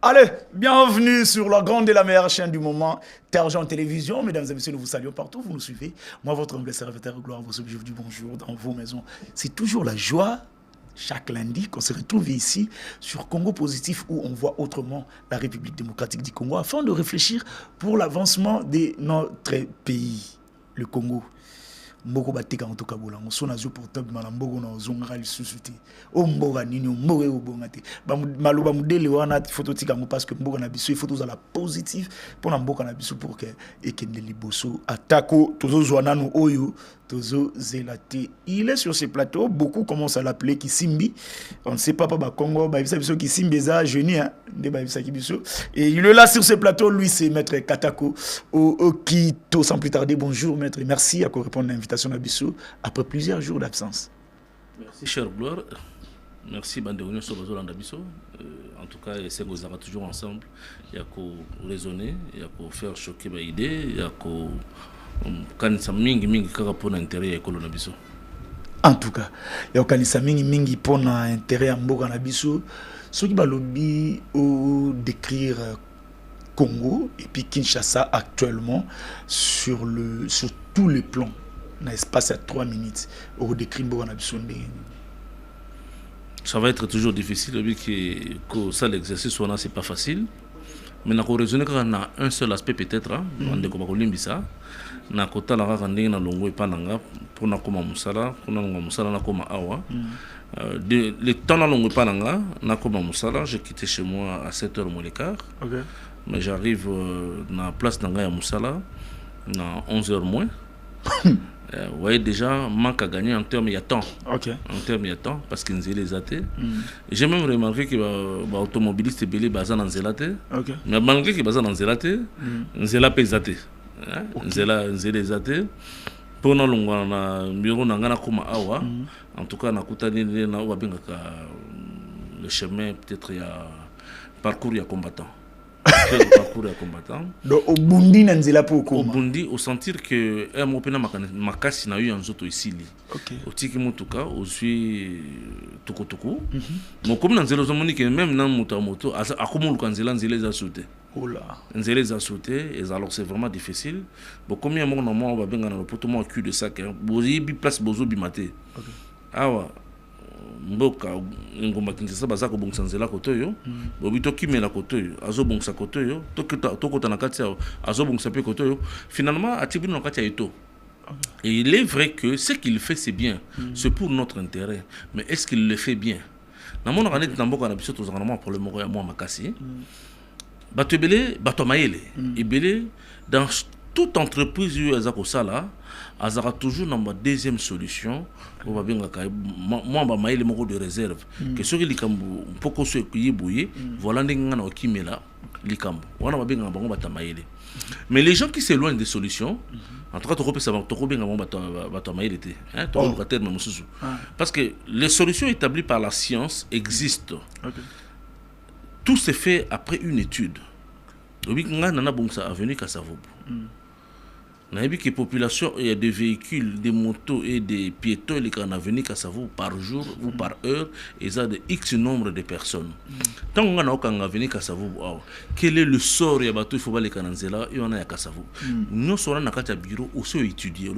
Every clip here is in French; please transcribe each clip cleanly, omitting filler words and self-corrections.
Allez, bienvenue sur la grande et la meilleure chaîne du moment, Terre-Jean Télévision. Mesdames et messieurs, nous vous saluons partout, vous nous suivez. Moi, votre humble serviteur, gloire, vos objets, je vous dis bonjour dans vos maisons. C'est toujours la joie, chaque lundi, qu'on se retrouve ici sur Congo Positif, où on voit autrement la République démocratique du Congo, afin de réfléchir pour l'avancement de notre pays, le Congo. Mboko bateka ngotoka bolango so nazo portable mala mboko na ozonga lisusu te o mboka nini o mboka obonga te maloba mudele wana photo tika ngo parce que mboka na biso photo za la positive pour na mboka na biso pour que ekende liboso atako tozo zwana no oyo tozo zelate. Il est sur ce plateau, beaucoup commencent à l'appeler Kisimbi. On ne sait pas Congo, bah biso Kisimbi za jeune hein, de ba bisa kibiso. Et il est là sur ce plateau, lui c'est maître Katako Okito. Sans plus tarder, bonjour maître, merci à répondre à l'invitation d'Abisso après plusieurs jours d'absence. Merci cher Gloire. Merci Bandéonion sur le Zoland d'Abisso. En tout cas, c'est que vous êtes toujours ensemble. Il y a qu'à raisonner, il y a qu'à faire choquer mes idées, il y a qu'à kanisa mingi kaka pona intérêt ya ekolo na biso. En tout cas, il y a kanisa mingi pona intérêt ya mboka na biso. Ceux qui balobi au décrire Congo et puis Kinshasa actuellement sur tous les plans. Dans l'espace à 3 minutes au décrire mboka na biso ndenge. Ça va être toujours difficile que ça l'exercice soit là c'est pas facile. Mais na ko raisonner quand on a un seul aspect peut-être on de ko limbisa. Na kota la kaka ndenge na longo epananga pour na koma musala kuna longo musala na koma awa le temps na longo epananga na koma musala j'ai quitté chez moi à 7h moins le quart. Okay. Mais j'arrive na place d'anga ya musala na 11h moins. Vous voyez déjà manque à gagner en termes de temps. Okay. En termes de temps parce qu'ils ont les athées. J'ai même remarqué que les automobilistes belé bazan en zélaté. Okay. Mais malgré qu'ils bazan en zélaté, zéla pesaté. Les athées. Pour nous na bureau na ngana koma awa. En tout cas na kutani na wabengaka le chemin peut-être ya parcours ya combattant. Parcours à combattant. Donc au Bundi nanzela pour au Bundi au sentir que un mopena makasi na eu en zoto ici li. OK. Au tiki mutuka au suis tukutuku. Mon comme nanzela zomoni que même dans moto a comme kanzela nzela za sauté. Oh là. Nzela za sauté et alors c'est vraiment difficile. Bon combien mon moment va benga na le poto mo cul de sac. Bozi bi place bozo bi maté. OK. Awa mboka ngomba Kinshasa bazako bongisa nzela kotoyo bobito kimela kotoyo azo bongisa kotoyo tokota na kati ya azo bongisa pe kotoyo finalement atibino na kati ya eto. Et il est vrai que ce qu'il fait c'est bien, c'est pour notre intérêt, mais est-ce qu'il le fait bien? Na mona kanet na mboka na biso to zangana pour le moko ya moi makasi bato ebele bato mayele ebele dans toute entreprise où ils ont ça là, ils auront toujours une deuxième solution. Moi, je vais de réserve. Que ceux qui ont beaucoup de choses, voilà les gens qui sont là. Mais les gens qui s'éloignent des solutions, en tout cas, parce que les solutions établies par la science existent. Tout se fait après une étude. Il y a la population, il y a des véhicules, des motos et des piétons qui sont venus par jour ou par heure, et ça de X nombre de personnes. Tant qu'on a venu à quel est le sort de bateau il faut aller à et on a à Kassavou. Nous sommes dans un bureau où se étudier.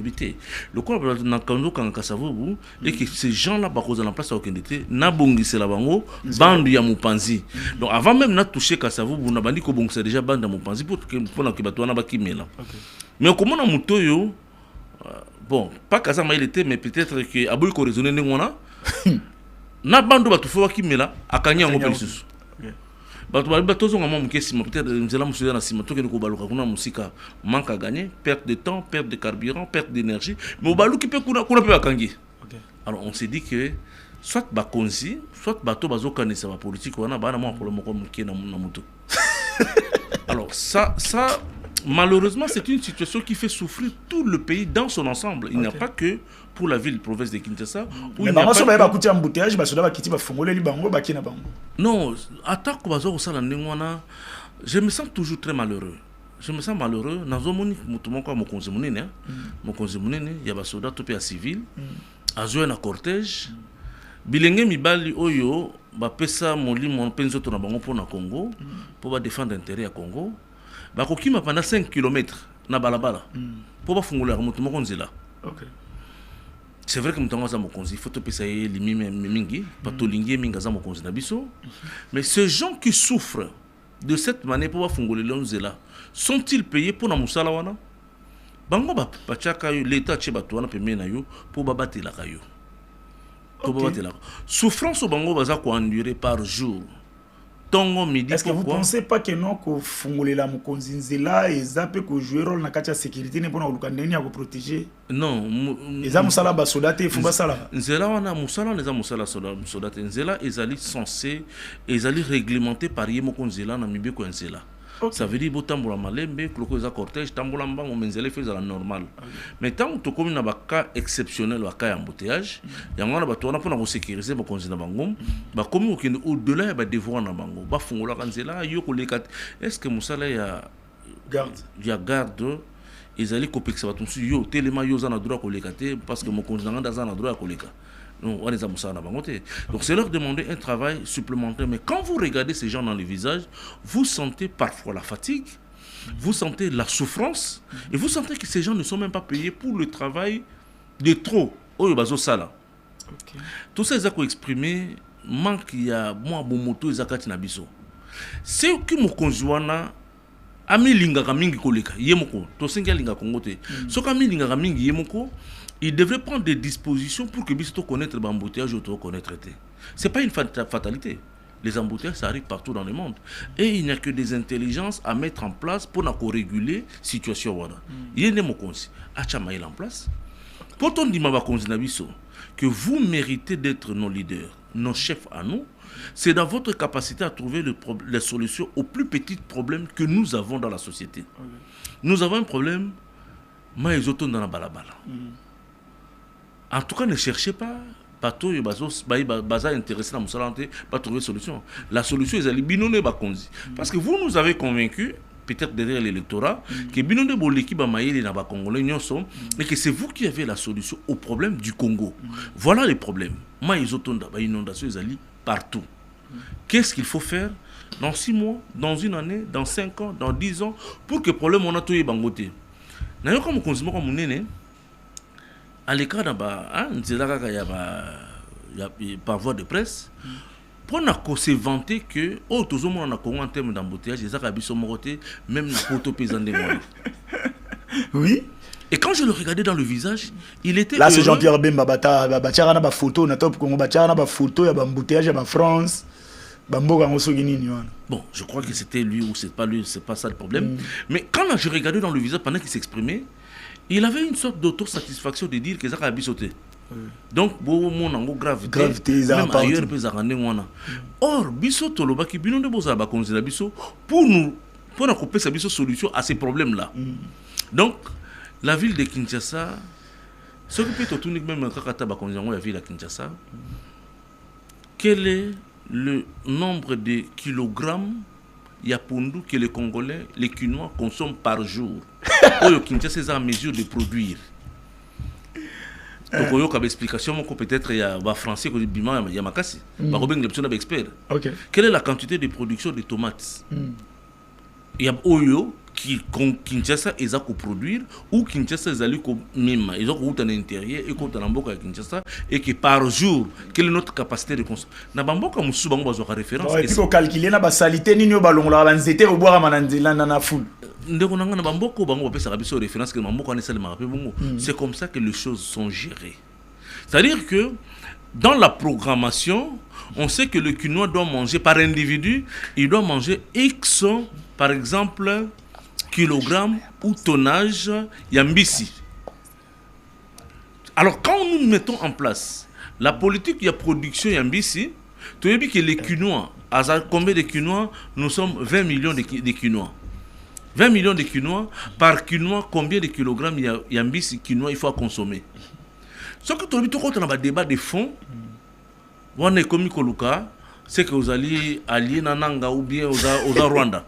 Le corps de Nakando quand Kassavou et que ces gens-là dans la place à Okendete, n'a bongi c'est la bango, bande ya Mupanzi. Donc avant même na toucher Kassavou, on a bandi ko bongi c'est déjà bande à Mupanzi pour que bateau na bakimela. Mais comment on a bon, pas Kazama il était, mais peut-être que Aboui ko raisonner n'engona. Na bando batu fo wakimela akanya ngo pelisusu. Batu bato zonga mo mukesi peut-être nzela musuya na sima to ke ko baluka kuna musika manque à gagner, perte de temps, perte de carburant, perte d'énergie, mais au balu qui peut kuna pe bakangi. Alors on s'est dit que soit bakonzi, soit bato bazokane sa politique wana bana mo pour le moko muke na muto. Alors ça malheureusement, c'est une situation qui fait souffrir tout le pays dans son ensemble. Il n'y a pas que pour la ville, province de Kinshasa. Mais non, je me sens toujours très malheureux. Je me sens malheureux. Dans il y a des soldats civils, à un cortège. bilenge mibali oyo bapesa molimo mpenzo to na bango mpona Congo pour ba défendre intérêt ya Congo bakokima pendant 5 km na balabala pour bafungola moto moko nzela. OK. C'est vrai que mutango za mokonzi faut topesa ye limimi mingi patolingi mingi za mokonzi na biso, mais ces gens qui souffrent de cette manière pour bafungola nzela sont-ils payés pour na musala wana? Bango ba pachaka yo l'état tche bato wana pemé na yo pour babatela kayo. Okay. Souffrance au bango baza ko endurer par jour. Tongo midi. Est-ce que vous pensez pas que non ko fungolela mokonzi nzela ezape ko jouer rôle na kati ya sécurité ne pona luka ndeni ya ko protéger? Non, eza musala ba soldate fumba sala. Nzela wana musala neza musala soldate nzela ezali censé ezali réglementé par ye mokonzela na mibeko nzela. Okay. Ça veut dire botambola malembe kloko za cortège tambola mbango menzele fait la normal. Okay. Mais tant que comme na ba cas exceptionnel ba cas embouteillage yango na bato wana pona ko sécuriser ba konzina bango ba komi okende au-delà ba devoir na bango ba fungola kanzela yo koleka. Est-ce que musala ya garde ezali kopekisa bato nsu yo telema yo za na droit koleka te parce que mokonzi nganda za na droit koleka. Donc c'est leur demander un travail supplémentaire. Mais quand vous regardez ces gens dans le visage, vous sentez parfois la fatigue, vous sentez la souffrance, et vous sentez que ces gens ne sont même pas payés pour le travail de trop. Okay. Tout ça, ils ont exprimé manque il y a moi bon moto ils ont na biso. C'est que mon conjoint ami lingaka mingi koleka yemoko to senga linga Congo te. So kami lingaka mingi yemoko il devrait prendre des dispositions pour que biso connaître les embouteillages ou to connaître. C'est pas une fatalité. Les embouteillages ça arrive partout dans le monde et il n'y a que des intelligences à mettre en place pour réguler situation wana. Yene mokonzi acha mail en place. Pour ton dima ba konzi na biso que vous méritez d'être nos leaders, nos chefs à nous. C'est dans votre capacité à trouver les solutions aux plus petits problèmes que nous avons dans la société. Okay. Nous avons un problème, maïzoton dans la balabala. En tout cas, ne cherchez pas, bateau et baza intéressé dans mon salon, pas trouver solution. La solution est binone bakonzi. Parce que vous nous avez convaincus, peut-être derrière l'électorat, que binone boleki ba maïli na ba congolais nyonso, et que c'est vous qui avez la solution au problème du Congo. Voilà les problèmes. Maïzoton da ba inondation ezali partout. Qu'est-ce qu'il faut faire dans 6 mois, dans 1 année, dans 5 ans, dans 10 ans, pour que le problème on a tout bangoté. D'ailleurs, comme on consomme comme on est, à l'écart par voie de presse, pour se vanter que, oh, tout le monde a en termes d'embouteillage, les Arabes sont mortés, même la photo paysanne des mois. Oui. Et quand je le regardais dans le visage, il était. Là, c'est Jean-Pierre Bemba, Bachara na photo, na top Congo, Bachara na photo, il y a embouteillage, il y a France. Bon, je crois que c'était lui ou c'est pas lui, c'est pas ça le problème. Mais quand je regardais dans le visage pendant qu'il s'exprimait, il avait une sorte d'autosatisfaction de dire que ça a sauté. Donc, mon gravité, même ailleurs, peut or, biso toloba qui binon de boza ba konzela biso pour nous couper sa biso solution à ces problèmes-là. Donc, la ville de Kinshasa, ce qui peut être même quand ba konzela la ville de Kinshasa, quel est le nombre de kilogrammes yapundu que les Congolais, les Kinois consomment par jour. Oyo Kinshasa est en mesure de produire. Donc oyo comme explication peut-être il y a ba français que bima ya makasi. Ba robeng l'option d'expert. OK. Quelle est la quantité de production de tomates? Il y a oyo qui Kinshasa ils a produire ou Kinshasa ils allaient même ils ont route en intérieur et compte en mboka Kinshasa et que par jour quelle est notre capacité de consommation na bamboka musu bango bazoka référence et puis ko calculer na ba salité nini balongola ba nzete ko boira mananzela na full ndeko nanga na bamboko bango bapesa biso référence que bamboka ne salema rapé bongo. C'est comme ça que les choses sont gérées. C'est-à-dire que dans la programmation, on sait que le quinoa doit manger par individu, il doit manger X par exemple kilogramme ou tonnage yambisi. Alors quand nous mettons en place la politique de production yambisi, tu as vu que les quinoa, à combien de quinoa? Nous sommes 20 millions de quinoa. 20 millions de quinoa, par quinoa, combien de kilogrammes yambisi quinoa il faut consommer? Ce que tu as vu tout quand on a un débat de fond, on est comme Koluka, c'est que vous allez allier Nananga ou bien au Rwanda.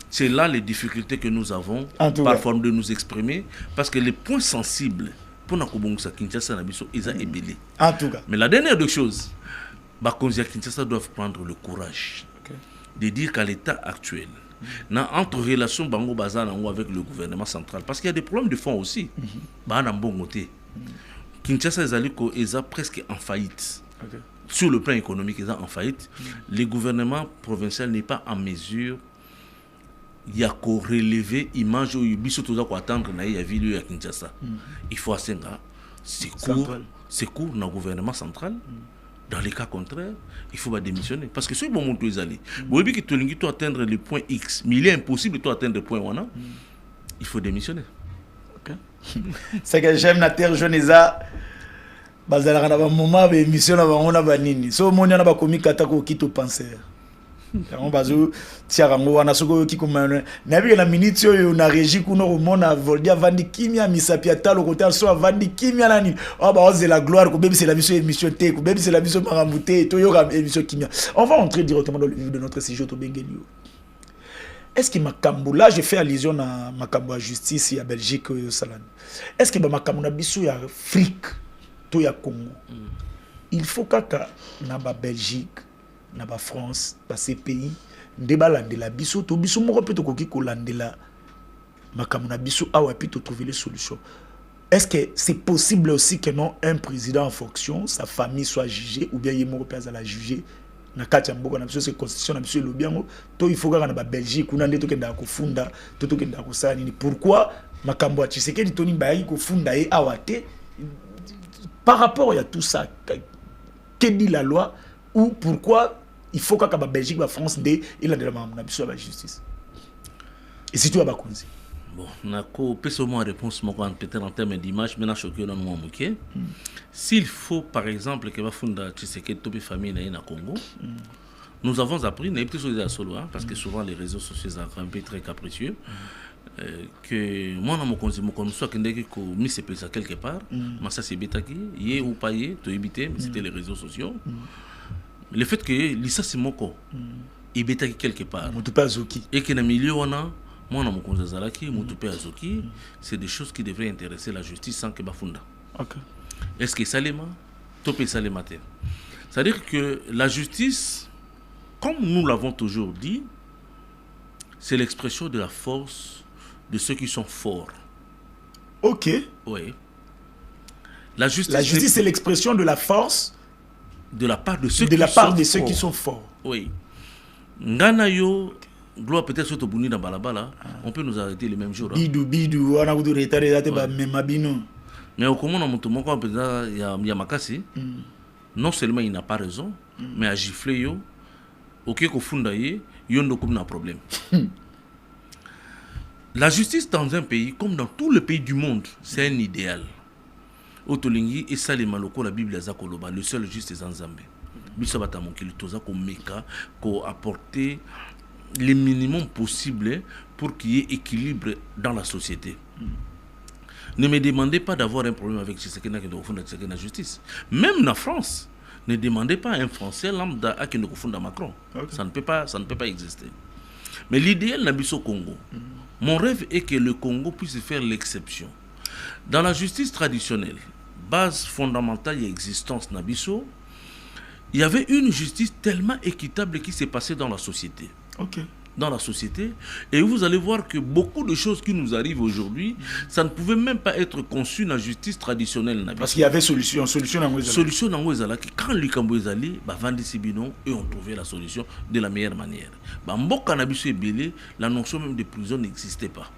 C'est là les difficultés que nous avons parfois de nous exprimer parce que les points sensibles pour nakobongisa Kinshasa na biso eza ebele. En tout cas. Mais la dernière des choses, bakonzi ya Kinshasa doivent prendre le courage de dire qu'à l'état actuel, entre relations bango bazana avec le gouvernement central, parce qu'il y a des problèmes de fond aussi. Kinshasa est presque en faillite. Sur le plan économique, ils sont en faillite. Le gouvernement provincial n'est pas en mesure de relever l'image où il faut attendre na ya ville à Kinshasa. Il faut assez secours dans le gouvernement central. Dans les cas contraires, il faut démissionner. Parce que si bon monte les allés, vous voyez que tu dois atteindre le point X, mais il est impossible de atteindre le point 1, il faut démissionner. C'est que j'aime la terre jeune eza bazala na ba moment ba émission na bango na banini. So moni na ba komi katako kito penser. On bazo tiarango wana soko ki komana. Na bi na minute yo na régie kuno remona voldia vandi kimia misapia talo côté so vandi kimia nani. Oh ba ose la gloire ko bebi c'est la mission émission te ko bebi c'est la mission maramouté to yo émission kimia. On va entrer directement dans le vif de notre sujet to bengelio. Est-ce que makambo là je fais allusion à makambo à justice ya Belgique au Salane. Est-ce que makambo na biso ya Afrique to ya Congo. Il faut kaka na ba Belgique na ba France ba ces pays ndeba landela biso to biso moko pe to koki ko landela makambo na biso awa pi to trouver les solutions. Est-ce que c'est possible aussi que non un président en fonction sa famille soit jugée ou bien yemo pe à la juger na kati ya mboka na biso c'est constitution na biso lobiango to il faut kaka na ba Belgique kuna ndeto kenda ko funda to kenda ko sala nini pourquoi makambo ya Tshisekedi toni bayi ko funda e awate par rapport à tout ça que dit la loi ou pourquoi il faut qu'à la Belgique, la France, et la de la justice. Et si tu as bakonzi. Bon, on peut seulement réponse peut-être en termes d'image, mais choqué dans nous s'il faut par exemple que va fonder Tshisekedi toute famille na Congo, nous avons appris, parce que souvent les réseaux sociaux sont un peu très capricieux. Que moi, je me suis dit que je suis ça quelque part, mais ça c'est bétaki, yé ou pas yé, c'était les réseaux sociaux. Le fait que l'issa c'est mon corps, il bétaki quelque part, et que dans le milieu, moi, c'est des choses qui devraient intéresser la justice sans que bafunda. Est-ce que ça les mains, topé ça les matins? C'est-à-dire que la justice, comme nous l'avons toujours dit, c'est l'expression de la force de ceux qui sont forts. Ok. Oui. La justice c'est l'expression de la force de la part de ceux, qui sont forts. Oui. Ngana yo, gloire peut-être sur Tobuni dans Balabala, on peut nous arrêter le même jour. Bidou, on a voulu retarder même abino. Mais au commun, il y a Makasi. Non seulement il n'a pas raison, mais à gifler yo, ok, ko fundaye, yo ndo comme un problème. La justice dans un pays, comme dans tout le pays du monde, c'est un idéal. Otolingi et Salima Loko, la Bible Zakoloba, le seul juste est Zanzambe. Bisabata Monkili Toza, qu'on meka, qu'on apporter le minimum possible pour qu'il y ait équilibre dans la société. Ne me demandez pas d'avoir un problème avec Tshisekedi qui doit la justice. Même en France, ne demandez pas à un Français lambda à qui doit Macron. Ça ne peut pas exister. Mais l'idéal n'a au Congo. Mon rêve est que le Congo puisse faire l'exception. Dans la justice traditionnelle, base fondamentale et existence Nabiso, il y avait une justice tellement équitable qui s'est passée dans la société. Dans la société, et vous allez voir que beaucoup de choses qui nous arrivent aujourd'hui, ça ne pouvait même pas être conçu dans la justice traditionnelle. Parce qu'il y avait solution dans Ouezala. Quand les Cambouezali, Vandi Sibino, eux ont trouvé la solution de la meilleure manière. Mboka Nabiso et Bélé, la notion même de prison n'existait pas.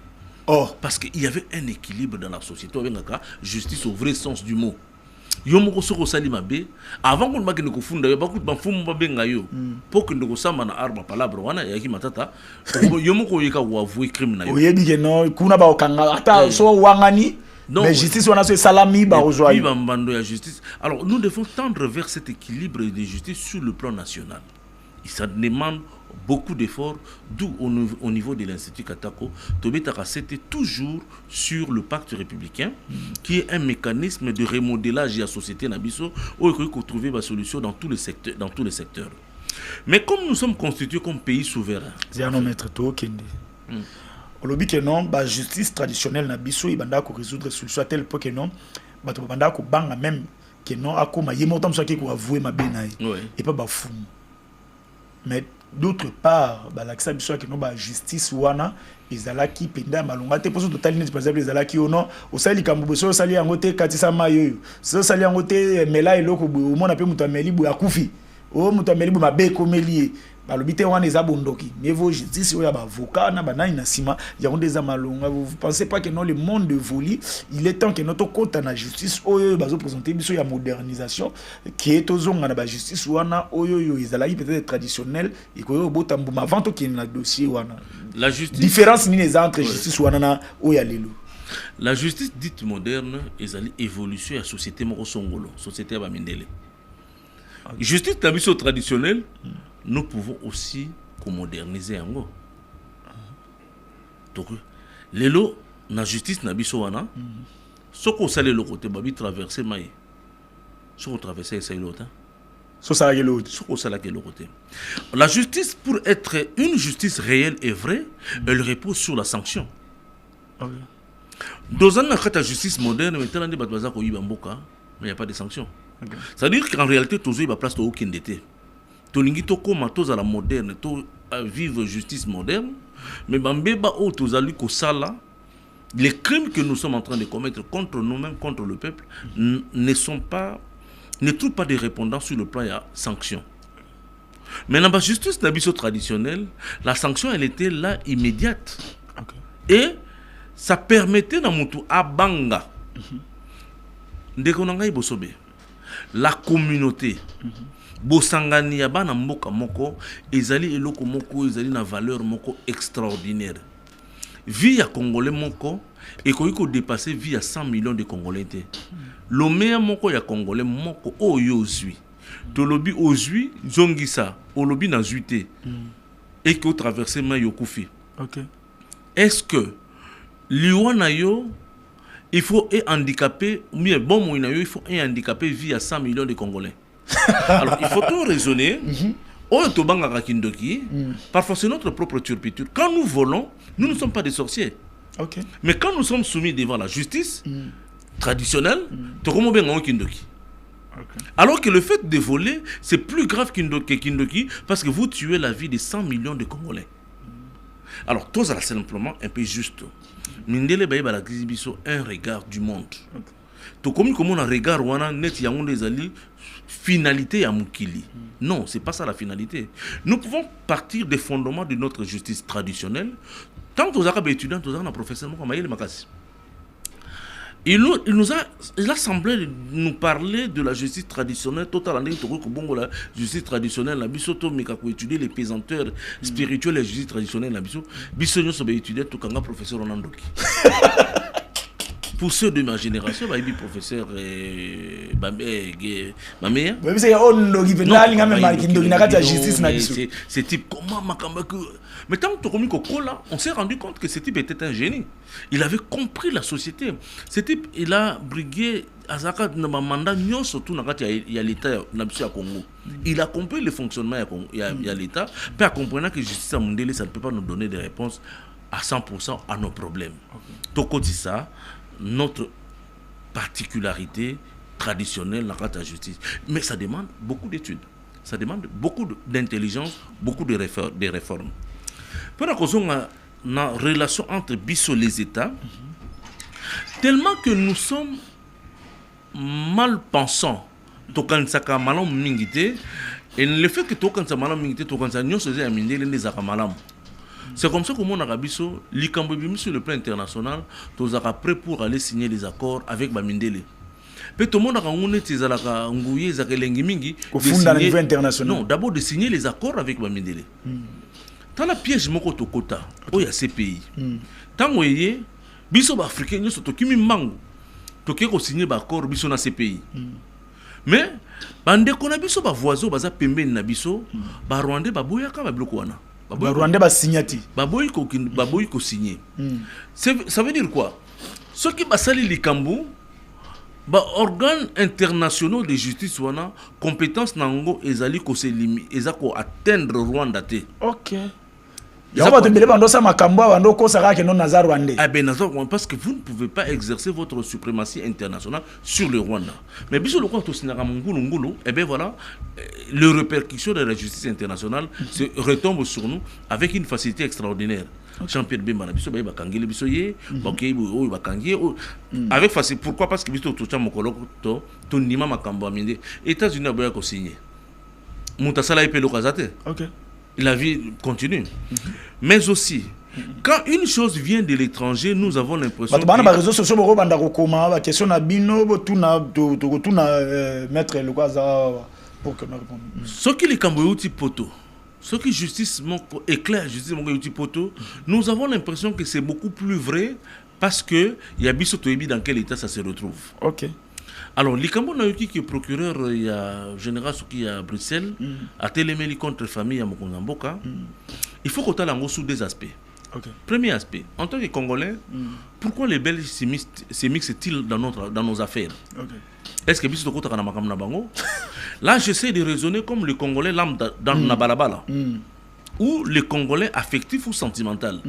Parce qu'il y avait un équilibre dans la société. Justice au vrai sens du mot. Yomoko soko salima be avant qu'on bakine ko funda yo bakut ba fumu ba benga yo pour que ndoko samba na arba palabra wana yaki matata yomoko yeka wa avouer crime na yo oyebi ke non kuna ba okanga ata so wangani mais justice wana so salami ba ozwa yo bando ya justice. Alors nous devons tendre vers cet équilibre de justice sur le plan national. Et ça demande beaucoup d'efforts, d'où au niveau de l'Institut Katako, Tobetaka c'était toujours sur le pacte républicain, qui est un mécanisme de remodelage de la société Nabiso, où il faut trouver une solution dans tous les secteurs. Mais comme nous sommes constitués comme pays souverain, on lobby que non, la justice traditionnelle Nabiso, il va résoudre solution à tel point que non, bato banda ko banga même que non akoma yé motam so ko avouer ma benaï et pas ba fou mais d'autre part balakisa biso que non ba justice wana ezalaki penda malonga te poso total net par exemple ezalaki ono osali kambo so osali yango te katisa mayo so osali yango te mela eloko o mona pe muto ameli bu akufi o muto ameli bu mabe komeli balobi te wana eza bondoki niveau justice oya ba avocat na banani na sima yango des malonga. Vous pensez pas que non le monde évolue, il est temps que notre compte na justice oyo bazo présenter biso ya modernisation qui est tozonga na ba justice wana oyo ezalaki peut-être traditionnel et ko bota mbuma avant to ki na dossier wana la justice différence ni les entre justice wana na oya lelo. La justice dite moderne ezali évolution ya société moko songolo société ya ba mindele. Justice la biso traditionnelle nous pouvons aussi moderniser yango. Donc lelo na justice na biso wana soko sale le côté babi traverser mai soko traverser ça l'autre so ça la l'autre soko sala que le côté. La justice pour être une justice réelle et vraie elle repose sur la sanction. Dans un cas de justice moderne maintenant des batbaza ko yiba mboka mais il n'y a pas de sanction. Ça veut dire qu'en réalité tozo yiba place to aucun d'été. Tolingi to koma toza la moderne to vivre justice moderne mais bambeba o tozali ko sala les crimes que nous sommes en train de commettre contre nous-mêmes contre le peuple ne trouvent pas de répondants sur le plan de la sanction. Mais dans la justice nabiso traditionnelle la sanction elle était là immédiate et ça permettait na mutu abanga ndeko nanga ibosobe la communauté bosangani ya bana mboka moko ezali eloko moko ezali na valeur moko extraordinaire. Vie ya congolais moko ekoki ko dépasser vie à 100 millions de congolais té. Lomea moko ya congolais moko oyo ozwi. Tolobi ozwi zongisa olobi na zuité. Et que traverser ma yokufi. OK. Est-ce que liwana yo il faut un handicapé mais bon moi il faut un handicapé vie à 100 millions de congolais. Alors, il faut tout raisonner. Parfois, c'est notre propre turpitude. Quand nous volons, nous ne sommes pas des sorciers. Mais quand nous sommes soumis devant la justice traditionnelle, alors que le fait de voler, c'est plus grave qu'Indoki parce que vous tuez la vie de 100 millions de Congolais. Alors, tout ça, simplement un peu juste. Mindele Baïba la Gizibiso, un regard du monde. Tout comme on a regard wana net yango des alliés finalité à Mukili. Non, c'est pas ça la finalité. Nous pouvons partir des fondements de notre justice traditionnelle. Tant que aux Arabes étudiants, aux Arabes professeurs, il a semblé nous parler de la justice traditionnelle totale. La justice traditionnelle, la bisoto mekako étudier les pesanteurs spirituels et la justice traditionnelle, la bisonyo sobe étudier tout kanga professeur Onandoki. Pour ceux de ma génération, bah, il professeur c'est type comment mais tant que on s'est rendu compte que ce type était un génie. Il avait compris la société. Ce type, il a brigué Azaka na mandat nyo surtout na il y a l'état na biso ya Congo. Il a compris le fonctionnement il y a l'état, puis a compris que justice mondiale ça ne peut pas nous donner des réponses à 100% à nos problèmes. Donc dit ça notre particularité traditionnelle dans la justice. Mais ça demande beaucoup d'études. Ça demande beaucoup d'intelligence, beaucoup de réformes. Pour cause la relation entre biso les États, tellement que nous sommes mal pensants. Tokan saka malam mingité et le fait que tokan sa malam mingité tokan sa nyo seze aminde les zaka malam. C'est comme ça que mon arabiso, l'Ikambobi sur le plan international, tous sont prêts pour aller signer les accords avec Bamindele. Mais tout le monde a ngouye zakelengi mingi au niveau international. Non, d'abord de signer les accords avec Bamindele. Dans la piège moko tokota, il y a ces pays. Tant que yé, biso ba africain nous sommes kimi mangu. Toké ko signer ba accord biso na ces pays. Mais bande ko na biso ba voisin baza pembeni na biso, ba Rwandais ba boya ka ba bloko wana. Rwandais ba signati. Baboy ko signé. Ça veut dire quoi? Ceux qui basali likambu ba organes internationaux de justice wana compétence nango ezali ko se limite ezako atteindre Rwanda té. OK. Ah ben, parce que vous ne pouvez pas exercer votre suprématie internationale sur le Rwanda. Mais bien sûr, le Rwanda, et bien voilà, les répercussions de la justice internationale se retombent sur nous avec une facilité extraordinaire. Jean-Pierre Bemba na biso ba bakangeli biso ye bakei oyo bakangie avec facile. Pourquoi? Parce que biso tout mon koloko to nima makambo aminde États-Unis a boya ko signer mutasala ipelo kazate. OK, la vie continue. Mais aussi quand une chose vient de l'étranger, nous avons l'impression que les réseaux sociaux banda ko koma ba question na bino tuna mettre le kwaza pour que nous répondions. Ce qui les kamboyouti poto, ce qui justice éclair, justice poto, nous avons l'impression que c'est beaucoup plus vrai parce que il y a biso toyebi dans quel état ça se retrouve. OK. Alors, Likambo Nayoki, qui est procureur, il y a général qui est à Bruxelles, a téléméli contre famille à Mokonzamboka. Il faut qu'on ait sous deux aspects. Okay. Premier aspect, en tant que Congolais, pourquoi les Belges s'immiscent-ils dans nos affaires? Okay. Est-ce que biso tokota kana makam na bango? Là, j'essaie de raisonner comme le Congolais lambda dans Nabalabala. Ou le Congolais affectif ou sentimental.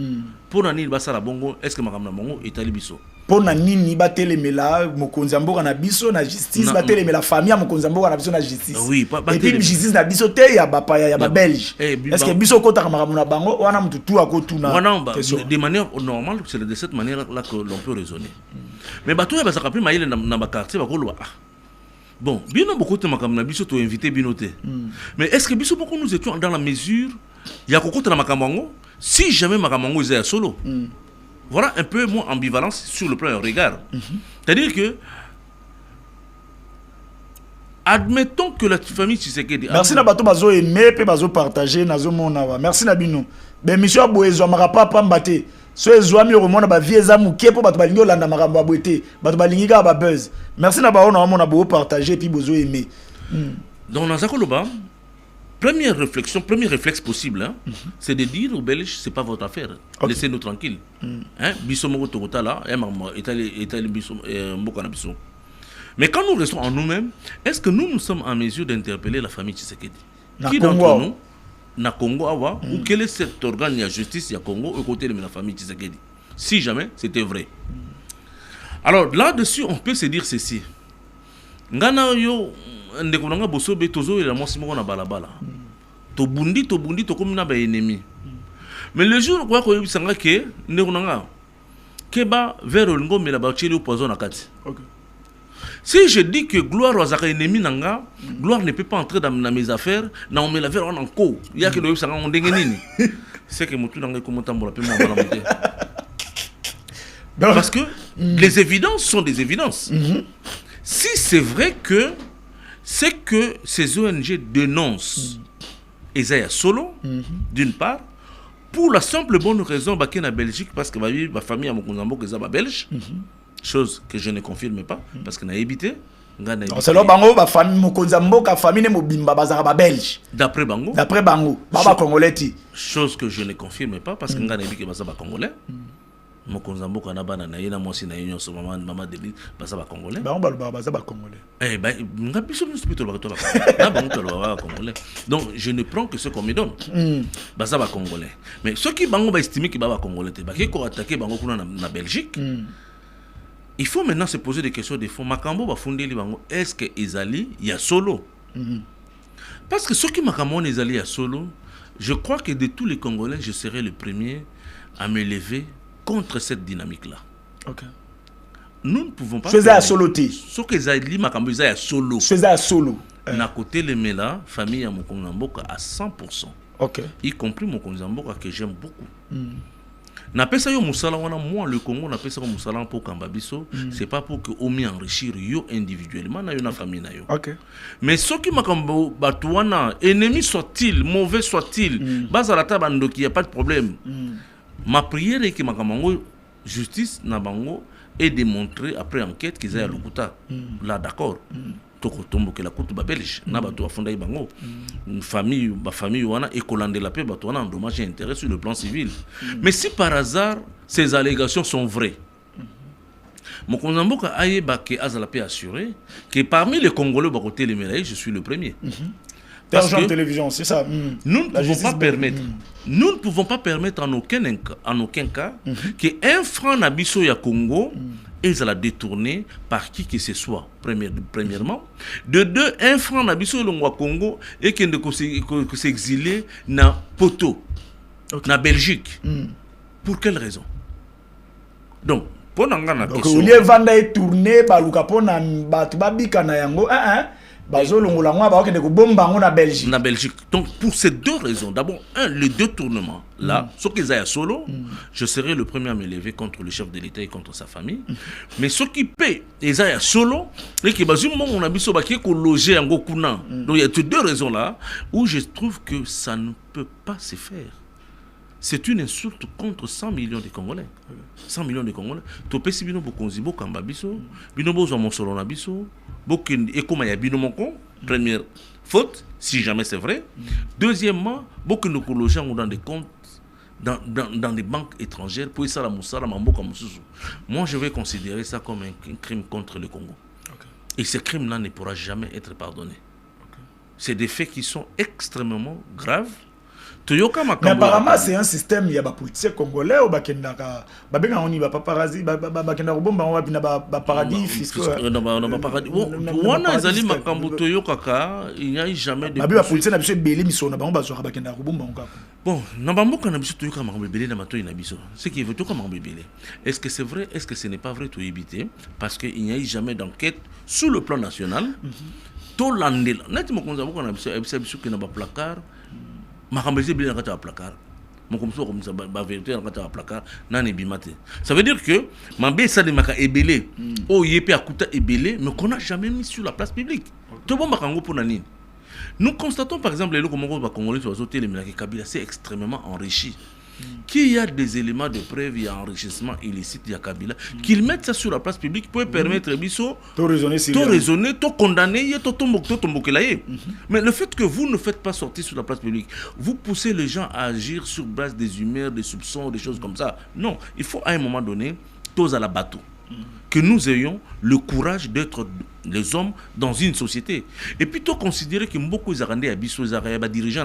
Pour nani basala bongo, est-ce que makam na bango est alibiso? Pour nani batelemela Mokonzamboka na biso na justice, batelemela famille Mokonzamboka na biso na justice. Oui, et puis justice na biso te ya ba belge. Est-ce que biso kota makam na bango wana mutu tu akotuna? De manière normale, c'est de cette manière là que l'on peut raisonner. Mais bato ya basaka pe maïle na ba quartier ba kolwa. Bon, bien beaucoup de makam na biso to invité binoté. Mais est-ce que biso beaucoup nous étions dans la mesure ya kokota na makambango si jamais makambango est solo? Voilà un peu moins ambivalence sur le plan regard. C'est-à-dire que admettons que la famille Tshisekedi. Merci na bato bazo aimer pe bazo partager nazo mona. Merci na bino. Ben monsieur Boezo marapa pambate. So ezwami romona ba vieza muke po bato balingi olanda makambo abwete. Bato balingi ka ba buzz. Merci na ba ona mona bo partager puis bozo aimer. Donc dans Zakoloba, première réflexion, premier réflexe possible, hein, c'est de dire aux Belges, c'est pas votre affaire. Okay. Laissez-nous tranquilles. Mais quand nous restons en nous-mêmes, est-ce que nous sommes en mesure d'interpeller la famille Tshisekedi? Qui d'entre nous, na Congo Awa, ou quel est cet organe de justice ya Congo aux côtés de la famille Tshisekedi? Si jamais c'était vrai. Alors là-dessus, on peut se dire ceci. Ngana yo ndekonanga bosobe tozo et la mosimo na balabala. To bundi to komina ba ennemi. Mais le jour quoi ko yebisanga ke ndekonanga keba vers le ngombe la ba cheli au poison na kati. OK. Si je dis que gloire aux ennemi nanga, gloire ne peut pas entrer dans mes affaires, na on met la vers en ko. Il y a que le yebisanga on ndenge nini. C'est que mutu nanga komota mbola pe mo bala monter. Parce que les évidences sont des évidences. Si c'est vrai que c'est que ces ONG dénoncent Isaiah Solo, d'une part, pour la simple bonne raison qu'il y a en Belgique, parce que ma famille a mon belge, chose que je ne confirme pas, parce qu'on a évité. C'est là bango ba famille Mokonzambo ka famille mobimba bazara ba belge. D'après bango. D'après bango, baba congolais ti. Chose que je ne confirme pas parce que on a évité que bazaba congolais. Mokonzambo kana bana na yena mosi na union so maman de lui bazaba congolais. Ba on bazaba congolais. Eh ben ngabiso nous plutôt ba tola. Na bango tola congolais. Donc je ne prends que ce qu'on me donne. Bazaba congolais. Mais ceux qui bango ba estimer que baba congolais te ba ke ko attaquer bango kuna na Belgique. Il faut maintenant se poser des questions de fond. Makambo va fonder les bango. Est-ce que Ezali y a solo? Parce que ceux qui Makambo Ezali y a solo, je crois que de tous les Congolais, je serai le premier à me lever contre cette dynamique-là. Ok. Nous ne pouvons pas. Faisais à solo. Ce que Ezali Makambo Ezali à solo. Faisais à solo. N'a côté les Mela, famille à Mokonzamboka à 100%. Ok. Y compris Mokonzamboka que j'aime beaucoup. Na pesa yo musala wana moi le Congo na pesa ko musala pour Kambabiso, c'est pas pour que omi enrichir yo individuellement na yo na famille na yo. OK. Mais ce qui makambo batwana ennemi soit-il, mauvais soit-il, bazala ta bandoki y a pas de problème. Ma prière est que makambo justice na bango est démontré après enquête qu'ils aient à Lokuta. Là d'accord. Toko tombo que la coute ba belge na bato afunda bango famille wana ekolande la paix bato wana en dommage et intérêt sur le plan civil. Mais si par hasard ces allégations sont vraies, Mokonzamboka ayeba ke azala paix assuré que parmi les Congolais ba côté les médailles je suis le premier. Terre Jaune Télévision, c'est ça. Nous ne pouvons pas permettre. Nous ne pouvons pas permettre en aucun cas qu'un franc Nabiso ya Congo et ça la détourner par qui que ce soit, premièrement. De deux, un franc Nabiso le Congo et qu'il ne s'exiler na Poto, na Belgique. Pour quelle raison? Donc, pour n'anga donc au lieu vanda et tourner baluka pona batu babika na yango bazolongola ngwa ba okende ko bomba ngo na Belgique. Na Belgique. Donc pour ces deux raisons, d'abord les deux tournements là, ceux qui sont solo, je serai le premier à me lever contre le chef de l'État et contre sa famille. Mais ceux qui paient les aya solo, et qui bazum on a biso ba qui ko loger en Gokuna. Donc il y a ces deux raisons là où je trouve que ça ne peut pas se faire. C'est une insulte contre 100 millions de Congolais. 100 millions de Congolais. Topé si bino bokonzi bokamba biso, bino bozo monsolo na biso, boken ekoma ya bino moko, première faute si jamais c'est vrai. Deuxièmement, boken okologer dans des comptes dans des banques étrangères pour ça la moussala mamboka mususu. Moi je vais considérer ça comme un crime contre le Congo. Et ce crime là ne pourra jamais être pardonné. C'est des faits qui sont extrêmement graves. Mais apparemment c'est un système, il y a des politiciens congolais ou bakendaka babenga oni ba paparazzi bakenda robomba on bina ba paradis fiscaux na paradis wana ezali makambo toyokaka il n'y a jamais de ba politiciens na biso belé miso na bango bazwa bakenda robomba on kaka bon na bamboka na biso toyoka makambo belé na matoyi na biso ce qui veut tout comme makambo belé est-ce que c'est vrai, est-ce que ce n'est pas vrai, to éviter parce que il n'y a jamais d'enquête sur le plan national to landela neti mokonza boko na biso biso ke na ba placard makambo bien dans un placard. Mon comme ça ba vérité dans un placard nan ebimate. Ça veut dire que mambé ça de maka ebélé. Oh yépe akuta ebélé mais qu'on n'a jamais mis sur la place publique. To bon makango pour nani. Nous constatons par exemple les Congolais congolais sur les hôtels mais Kabila c'est extrêmement enrichi. Qu'il y a des éléments de preuve, il y a enrichissement illicite, il y a Kabila, qu'ils mettent ça sur la place publique pour permettre Bisso de raisonner, de condamner, de tomber. Mais le fait que vous ne faites pas sortir sur la place publique, vous poussez les gens à agir sur base des humeurs, des soupçons, des choses comme ça. Non, il faut à un moment donné, tous à la bateau. Que nous ayons le courage d'être les hommes dans une société. Et puis, tu considérer que beaucoup de dirigeants,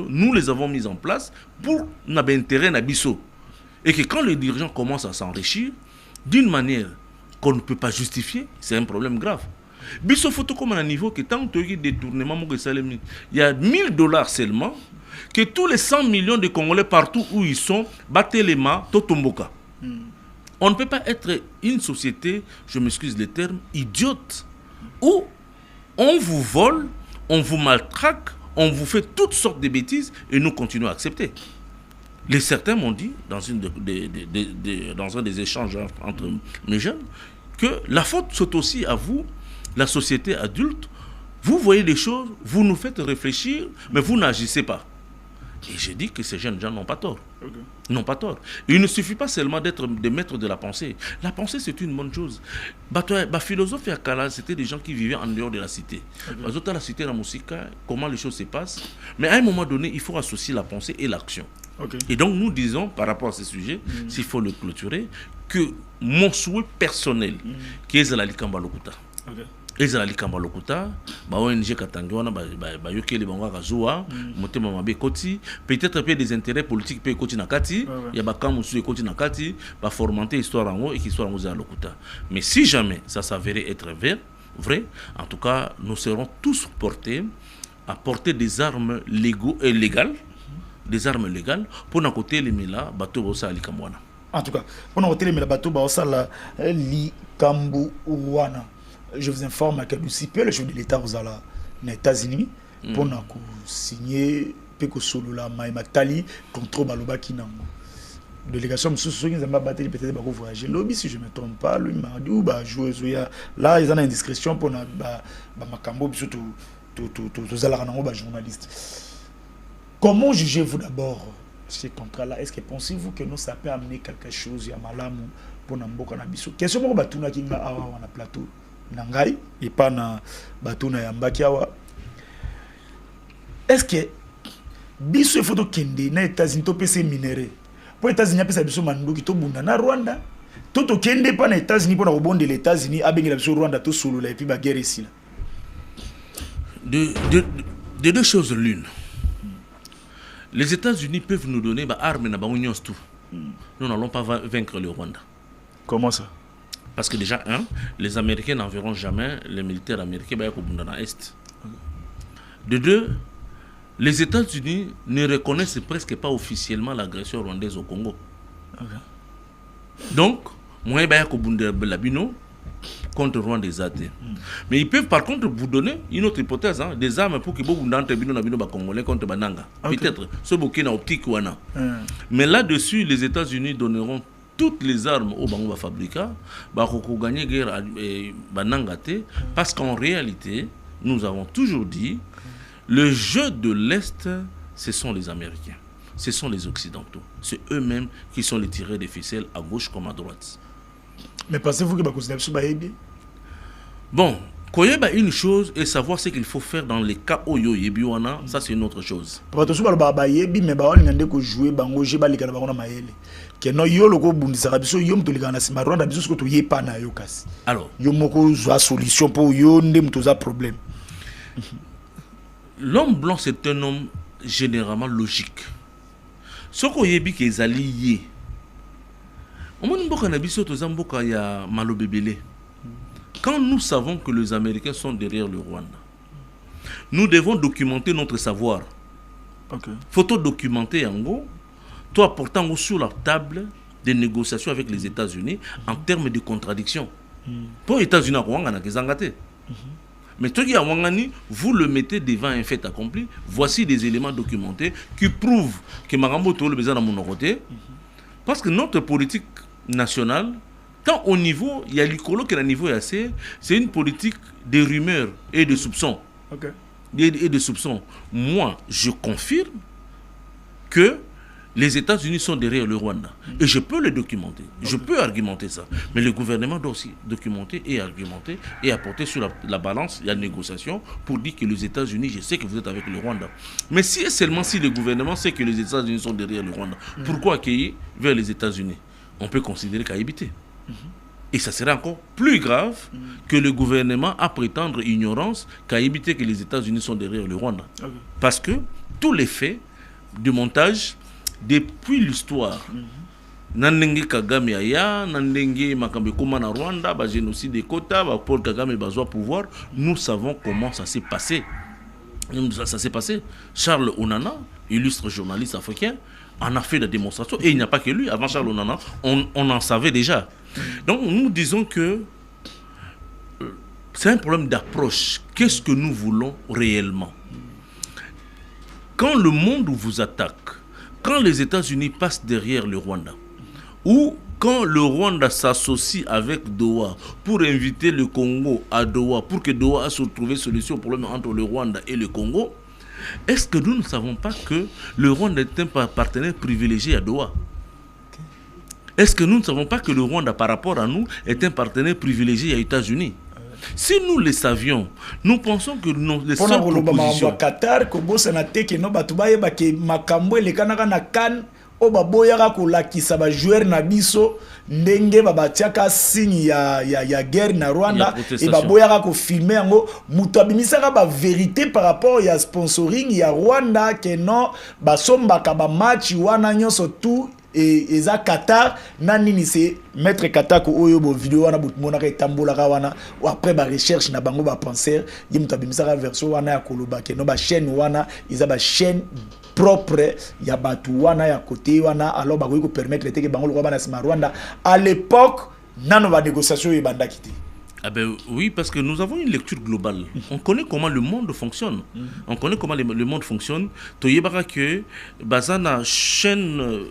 nous les avons mis en place pour notre intérêt. Et que quand les dirigeants commencent à s'enrichir d'une manière qu'on ne peut pas justifier, c'est un problème grave. Biso photo comme un niveau que tant que détournement, il y a $1000 seulement, que tous les 100 millions de Congolais partout où ils sont, battent les mains, totomboka. On ne peut pas être une société, je m'excuse le terme, idiote, où on vous vole, on vous maltraque, on vous fait toutes sortes de bêtises et nous continuons à accepter. Les certains m'ont dit, dans un des échanges entre mes jeunes, que la faute c'est aussi à vous, la société adulte. Vous voyez les choses, vous nous faites réfléchir, mais vous n'agissez pas. Et j'ai dit que ces jeunes gens n'ont pas tort. N'ont pas tort. Il ne suffit pas seulement d'être des maîtres de la pensée. La pensée, c'est une bonne chose. La philosophie à Kala, c'était des gens qui vivaient en dehors de la cité. Dans la cité, la musique, comment les choses se passent. Mais à un moment donné, il faut associer la pensée et l'action. Et donc, nous disons, par rapport à ce sujet, s'il faut le clôturer, que mon souhait personnel, qui est la Likamba Lokuta. Ezali kamba lokuta ba ONG katangi wana ba yokeli bango kazuwa motema mabe koti peut-être peu des intérêts politiques pe koti na kati ya ba kamusu e koti na kati ba formenter histoire en et histoire za lokuta. Mais si jamais ça s'avérait être vrai, en tout cas nous serons tous portés à porter des armes légales, des armes légales pour na côté les mila bato bosa alikamwana. En tout cas pour na côté les mila bato bosa la likambu wana. Je vous informe que le chef de l'État aux États-Unis pour signer Peko Solola Maïmatali contre Baloba Kinango. Délégation qui n'a pas battu peut-être pas voyager. Lobby si je ne me trompe pas, lui m'a dit bah jouer là ils ont une indiscrétion pour na Makambo surtout tous les journalistes. Comment jugez-vous d'abord ces contrats-là? Est-ce que pensez-vous que nous ça peut amener quelque chose à Malamu pour Namboka Nabiso? Question pour Batuna qui n'a pas un plateau. Nangai et pas na batuna ya mbakiawa. Est-ce que biso photo kende na États-Unis to pese minéré pour États-Unis pesa biso manduki to bunda na Rwanda to kende pas na États-Unis pour na rebonde les États-Unis abengela biso Rwanda to solo la et puis ba guerre ici là. de deux choses l'une. Les États-Unis peuvent nous donner des armes et tout. Nous n'allons pas vaincre le Rwanda. Comment ça? Parce que déjà, les Américains n'enverront jamais les militaires américains dans l'Est. De deux, les États-Unis ne reconnaissent presque pas officiellement l'agression rwandaise au Congo. Donc, moi, je contre Rwanda des athées. Mais ils peuvent par contre vous donner une autre hypothèse, des armes pour que vous ayez Congolais contre Bananga. Peut-être, ce bouquet n'a optique ou non. Mais là-dessus, les États-Unis donneront toutes les armes au Bango Fabrica pour gagner la guerre Bananga. Parce qu'en réalité, nous avons toujours dit, le jeu de l'Est, ce sont les Américains. Ce sont les Occidentaux. C'est eux-mêmes qui sont les tireurs des ficelles à gauche comme à droite. Mais pensez-vous que vous avez bien? Bon, koyeba une chose et savoir ce qu'il faut faire dans les cas où yebiwana, ça c'est une autre chose. Parce que ba yebi mais ba on ngande ko jouer bango je ba likana bango na mayele. Que no yo loko bundisa biso yo mto likana sima Rwanda biso ko to yepa na yo kasi. Alors, yo moko zo solution pour yo ndem to za problème. L'homme blanc c'est un homme généralement logique. Ce ko yebi ke ezali ye. Quand nous savons que les Américains sont derrière le Rwanda, nous devons documenter notre savoir. Faut documenter en gros, toi portant sur la table des négociations avec les États-Unis en termes de contradiction. Pour les États-Unis, mais toi qui a Wangani, vous le mettez devant un fait accompli. Voici des éléments documentés qui prouvent que Marambo Tolo besoin dans mon côté. Parce que notre politique nationale, tant au niveau, il y a l'icolo qui est à niveau assez, c'est une politique de rumeurs et de soupçons. Et de soupçons. Moi, je confirme que les États-Unis sont derrière le Rwanda. Et je peux le documenter. Je peux argumenter ça. Mais le gouvernement doit aussi documenter et argumenter et apporter sur la balance la négociation pour dire que les États-Unis, je sais que vous êtes avec le Rwanda. Mais si et seulement si le gouvernement sait que les États-Unis sont derrière le Rwanda, pourquoi accueillir vers les États-Unis? On peut considérer qu'à éviter. Et ça serait encore plus grave que le gouvernement à prétendre ignorance qu'à éviter que les États-Unis sont derrière le Rwanda. Parce que tous les faits de montage depuis l'histoire, Nandenge Kagame aya, Nandenge Makambe Koma na Rwanda, ba génocide des quotas, ba Paul Kagame bazwa pouvoir, nous savons comment ça s'est passé. Ça s'est passé. Charles Onana, illustre journaliste africain, en a fait la démonstration. Et il n'y a pas que lui. Avant Charles Onana, on en savait déjà. Donc nous disons que c'est un problème d'approche. Qu'est-ce que nous voulons réellement? Quand le monde vous attaque, quand les États-Unis passent derrière le Rwanda, ou quand le Rwanda s'associe avec Doha pour inviter le Congo à Doha, pour que Doha se trouve solution au problème entre le Rwanda et le Congo, est-ce que nous ne savons pas que le Rwanda est un partenaire privilégié à Doha? Est-ce que nous ne savons pas que le Rwanda, par rapport à nous, est un partenaire privilégié aux États-Unis? Si nous le savions, nous pensons que les seules propositions... Qatar, Kobo Senate, que nous batubaya que makambo le kanaka na kan o baboyaka ko lakisa ba joueur na biso ndenge babatiaka signe ya guerre na Rwanda et baboyaka ko filmer yango muto abimisaka ba vérité par rapport ya sponsoring ya Rwanda que non basombaka ba match wana nyonso tout et eza Qatar nani c'est mettre Qatar ko oyo bo vidéo wana butmonaka etambola ka wana après ba recherche na bango ba penser yimuto abimisaka version wana ya koloba que non ba chaîne wana eza ba chaîne propre ya batu wana ya côté wana alors ba ko permettre que bango ko bana sima Rwanda à l'époque nano ba négociation e banda kité. Ah ben oui, parce que nous avons une lecture globale. On connaît comment le monde fonctionne. On connaît comment le monde fonctionne. Toyebara que bazana chaîne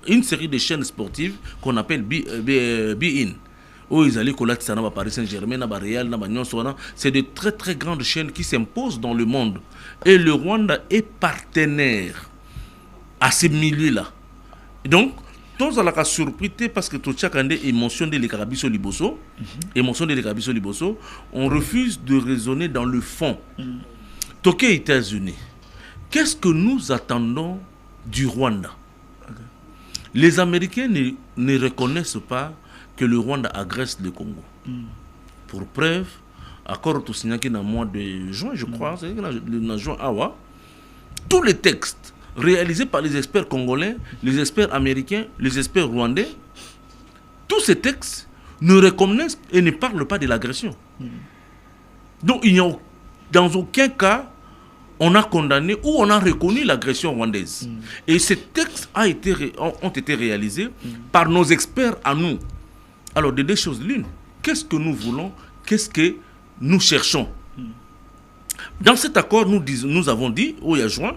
une série de chaînes sportives qu'on appelle Be-In. Où ils allaient coller ça, Paris Saint-Germain, Real, c'est de très très grandes chaînes qui s'imposent dans le monde. Et le Rwanda est partenaire à ces milieux-là. Donc, tous à la surprise parce que tout chaque année émotion de l'Écarabiso Liboso, on refuse de raisonner dans le fond. Toké États-Unis, qu'est-ce que nous attendons du Rwanda? Les Américains ne reconnaissent pas que le Rwanda agresse le Congo. Pour preuve, accord tout signé dans le mois de juin, je crois, c'est dans juin, tous les textes réalisés par les experts congolais, les experts américains, les experts rwandais, tous ces textes ne reconnaissent et ne parlent pas de l'agression. Donc, il n'y a dans aucun cas, on a condamné ou on a reconnu l'agression rwandaise. Et ces textes ont été réalisés par nos experts à nous. Alors, de deux choses l'une, qu'est-ce que nous voulons, qu'est-ce que nous cherchons? Dans cet accord, nous avons dit, au juin,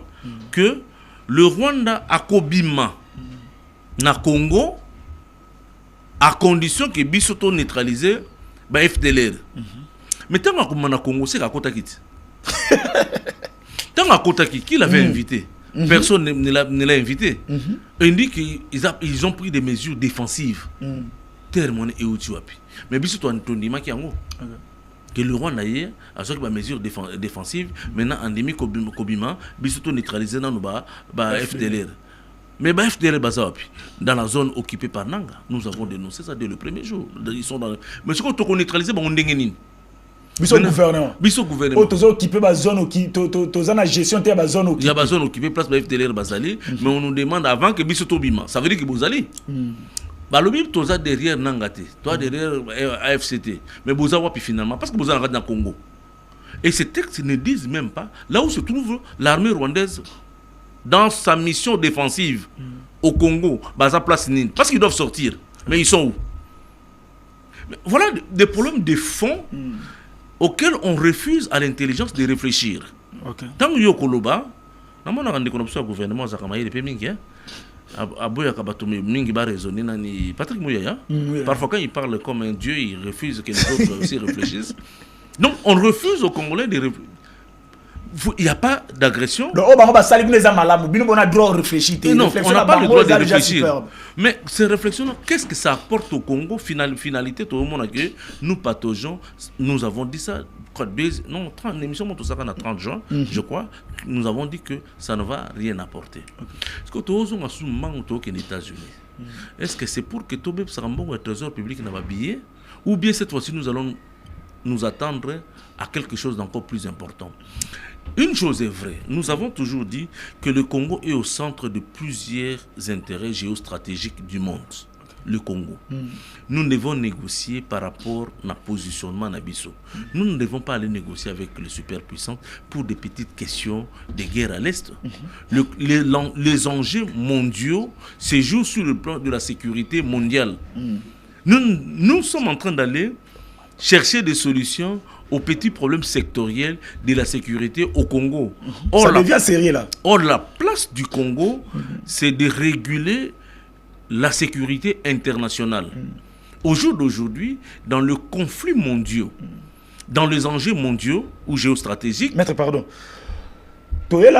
que le Rwanda a kobima na Congo à condition que Bisoto neutralisé par FDLR. Mais tant que na Congo, c'est à Kotakit. Tant à Kotakit, qui l'avait invité? Personne ne l'a invité. Il dit qu'ils ont pris des mesures défensives. Terme et Utiwapi. Mais Bisoto Antondima qui en que le Rwanda hier a sorti des mesures défensives. Maintenant, endémique Kobima, Bisoto neutralisé dans le FDLR. Mais FDLR dans la zone occupée par Nanga, nous avons dénoncé ça dès le premier jour. Ils sont dans. Mais ce qu'on a neutralisé, on est Biso gouvernement. Biso gouvernement. Oh, tous occupé la zone occupée, tous la gestion de la zone occupée. Il y a la zone occupée, place FDLR Bazali, mais on nous demande avant que Biso Tobima. Ça veut dire que vous allez. Balobi, tu as derrière Nangate, toi derrière AFCT, mais vous avez finalement, parce que vous avez dans le Congo. Et ces textes ne disent même pas là où se trouve l'armée rwandaise dans sa mission défensive au Congo, Baza Place Nine, parce qu'ils doivent sortir. Mais ils sont où? Mais voilà des problèmes de fond auxquels on refuse à l'intelligence de réfléchir. Tant que Yokoloba, on a rendu compte que le gouvernement a fait Aboya Kabatoumi, Mingi va raisonner, Patrick Mouyaya, parfois quand il parle comme un dieu, il refuse que les autres aussi réfléchissent. Donc on refuse aux Congolais de réfléchir. Il n'y a pas d'agression. Non, on a droit de réfléchir. Non, on n'a pas le droit de réfléchir. Mais ces réflexions, qu'est-ce que ça apporte au Congo? Finalité, tout le monde a dit, nous pataugeons, nous avons dit ça, non, l'émission monte ça à 30 juin, je crois, nous avons dit que ça ne va rien apporter. Est-ce que tout le monde a souvent aux États-Unis? Est-ce que c'est pour que Tobé Sarambon, le trésor public, n'a pas billet? Ou bien cette fois-ci, nous allons nous attendre à quelque chose d'encore plus important? Une chose est vraie, nous avons toujours dit que le Congo est au centre de plusieurs intérêts géostratégiques du monde. Le Congo. Nous devons négocier par rapport à notre positionnement Nabiso. Nous ne devons pas aller négocier avec les superpuissances pour des petites questions de guerre à l'Est. Les enjeux mondiaux se jouent sur le plan de la sécurité mondiale. Nous sommes en train d'aller chercher des solutions aux petits problèmes sectoriels de la sécurité au Congo. Ça devient sérieux là. Or, la place du Congo, c'est de réguler la sécurité internationale. Au jour d'aujourd'hui, dans le conflit mondial, dans les enjeux mondiaux ou géostratégiques... Maître, pardon. Peut-être